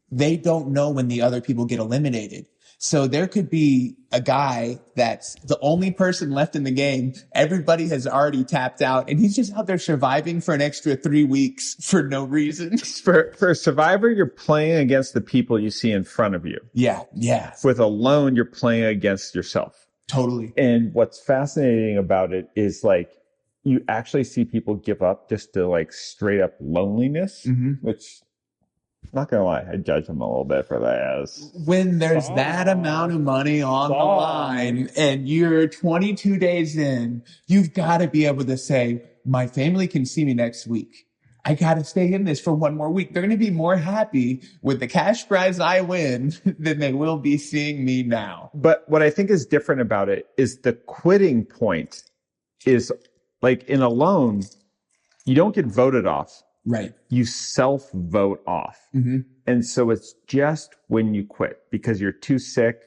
they don't know when the other people get eliminated. So there could be a guy that's the only person left in the game. Everybody has already tapped out and he's just out there surviving for an extra 3 weeks for no reason. For Survivor, you're playing against the people you see in front of you. Yeah. Yeah. With Alone, you're playing against yourself. Totally. And what's fascinating about it is like, you actually see people give up just to like straight up loneliness, which, not gonna lie, I judge them a little bit for that. When there's that amount of money on the line and you're 22 days in, you've got to be able to say, my family can see me next week. I got to stay in this for one more week. They're going to be more happy with the cash prize I win than they will be seeing me now. But what I think is different about it is the quitting point is like in Alone, you don't get voted off. Right. You self-vote off. And so it's just when you quit because you're too sick,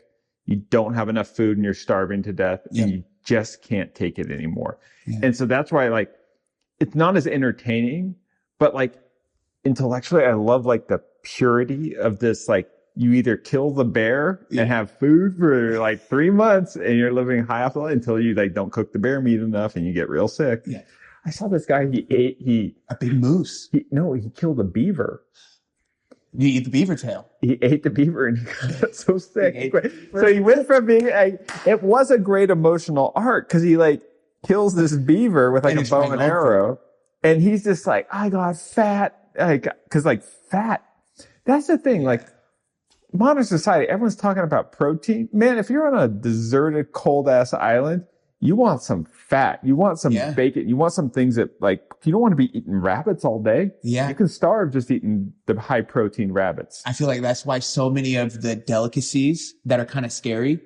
you don't have enough food and you're starving to death and you just can't take it anymore. And so that's why like, it's not as entertaining, but like intellectually, I love like the purity of this. Like you either kill the bear and have food for like 3 months and you're living high off the land until you like don't cook the bear meat enough and you get real sick. Yeah. I saw this guy, a big moose. He killed a beaver. You eat the beaver tail. He ate the beaver and he got so sick. So he went from being it was a great emotional arc because he like kills this beaver with like a bow and arrow. And he's just like, I got fat. Cause like fat, that's the thing. Like modern society, everyone's talking about protein. Man, if you're on a deserted, cold ass island, you want some fat. You want some bacon. You want some things that like, you don't want to be eating rabbits all day. Yeah. You can starve just eating the high protein rabbits. I feel like that's why so many of the delicacies that are kind of scary,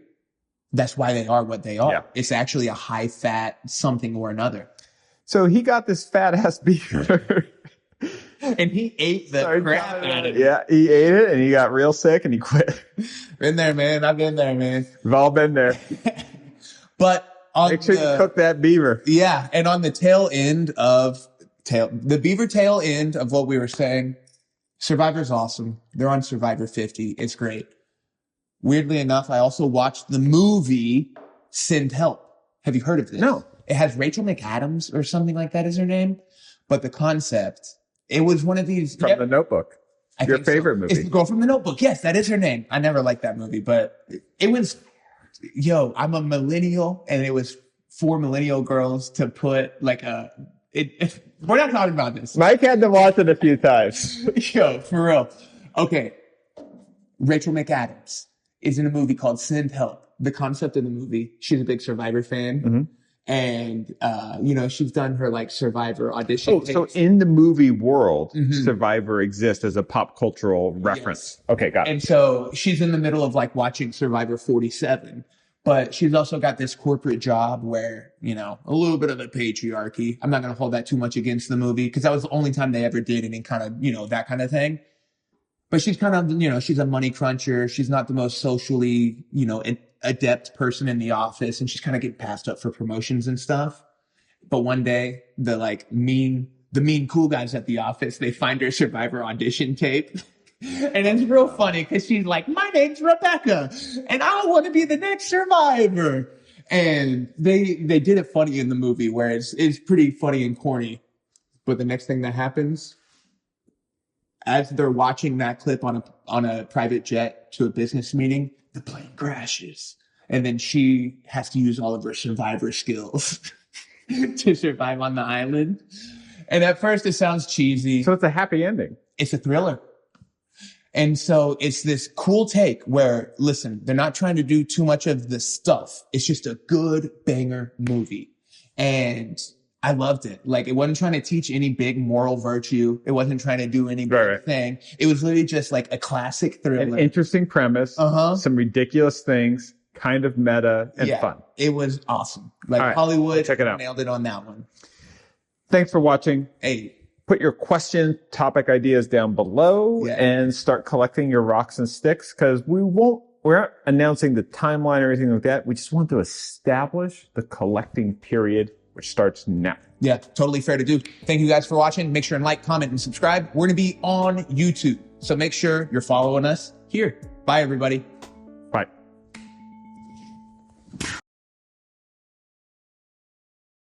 that's why they are what they are. Yeah. It's actually a high fat something or another. So he got this fat ass beaver. And he ate the crap out of it. Yeah, he ate it and he got real sick and he quit. Been there, man. I've been there, man. We've all been there. But make sure you cook that beaver. Yeah. And on the the beaver tail end of what we were saying, Survivor's awesome. They're on Survivor 50. It's great. Weirdly enough, I also watched the movie Send Help. Have you heard of this? No. It has Rachel McAdams or something like that is her name. But the concept, it was one of these. From The Notebook. Your favorite movie. It's the girl from The Notebook. Yes, that is her name. I never liked that movie, but it was, I'm a millennial and it was 4 millennial girls to put like we're not talking about this. Mike had to watch it a few times. For real. Okay. Rachel McAdams is in a movie called Send Help. The concept of the movie, she's a big Survivor fan. And, she's done her like Survivor audition. Oh, so in the movie world, Survivor exists as a pop cultural reference. Yes. Okay, got it. And so she's in the middle of like watching Survivor 47, but she's also got this corporate job where, a little bit of a patriarchy. I'm not going to hold that too much against the movie because that was the only time they ever did any kind of, that kind of thing. But she's kind of, she's a money cruncher. She's not the most socially, adept person in the office, and she's kind of getting passed up for promotions and stuff. But one day, the mean cool guys at the office, they find her Survivor audition tape. And it's real funny because she's like, my name's Rebecca and I want to be the next Survivor. And they did it funny in the movie where it's pretty funny and corny. But the next thing that happens, as they're watching that clip on a private jet to a business meeting, the plane crashes. And then she has to use all of her Survivor skills to survive on the island. And at first it sounds cheesy. So it's a happy ending. It's a thriller. And so it's this cool take where, listen, they're not trying to do too much of the stuff. It's just a good banger movie. And I loved it. Like, it wasn't trying to teach any big moral virtue. It wasn't trying to do any big thing. It was literally just like a classic thriller. An interesting premise. Some ridiculous things, kind of meta and fun. It was awesome. Like, right, Hollywood check it out. Nailed it on that one. Thanks for watching. Hey. Put your question, topic ideas down below and start collecting your rocks and sticks, because we're not announcing the timeline or anything like that. We just want to establish the collecting period, which starts now. Yeah, totally fair to do. Thank you guys for watching. Make sure and like, comment, and subscribe. We're going to be on YouTube, so make sure you're following us here. Bye, everybody.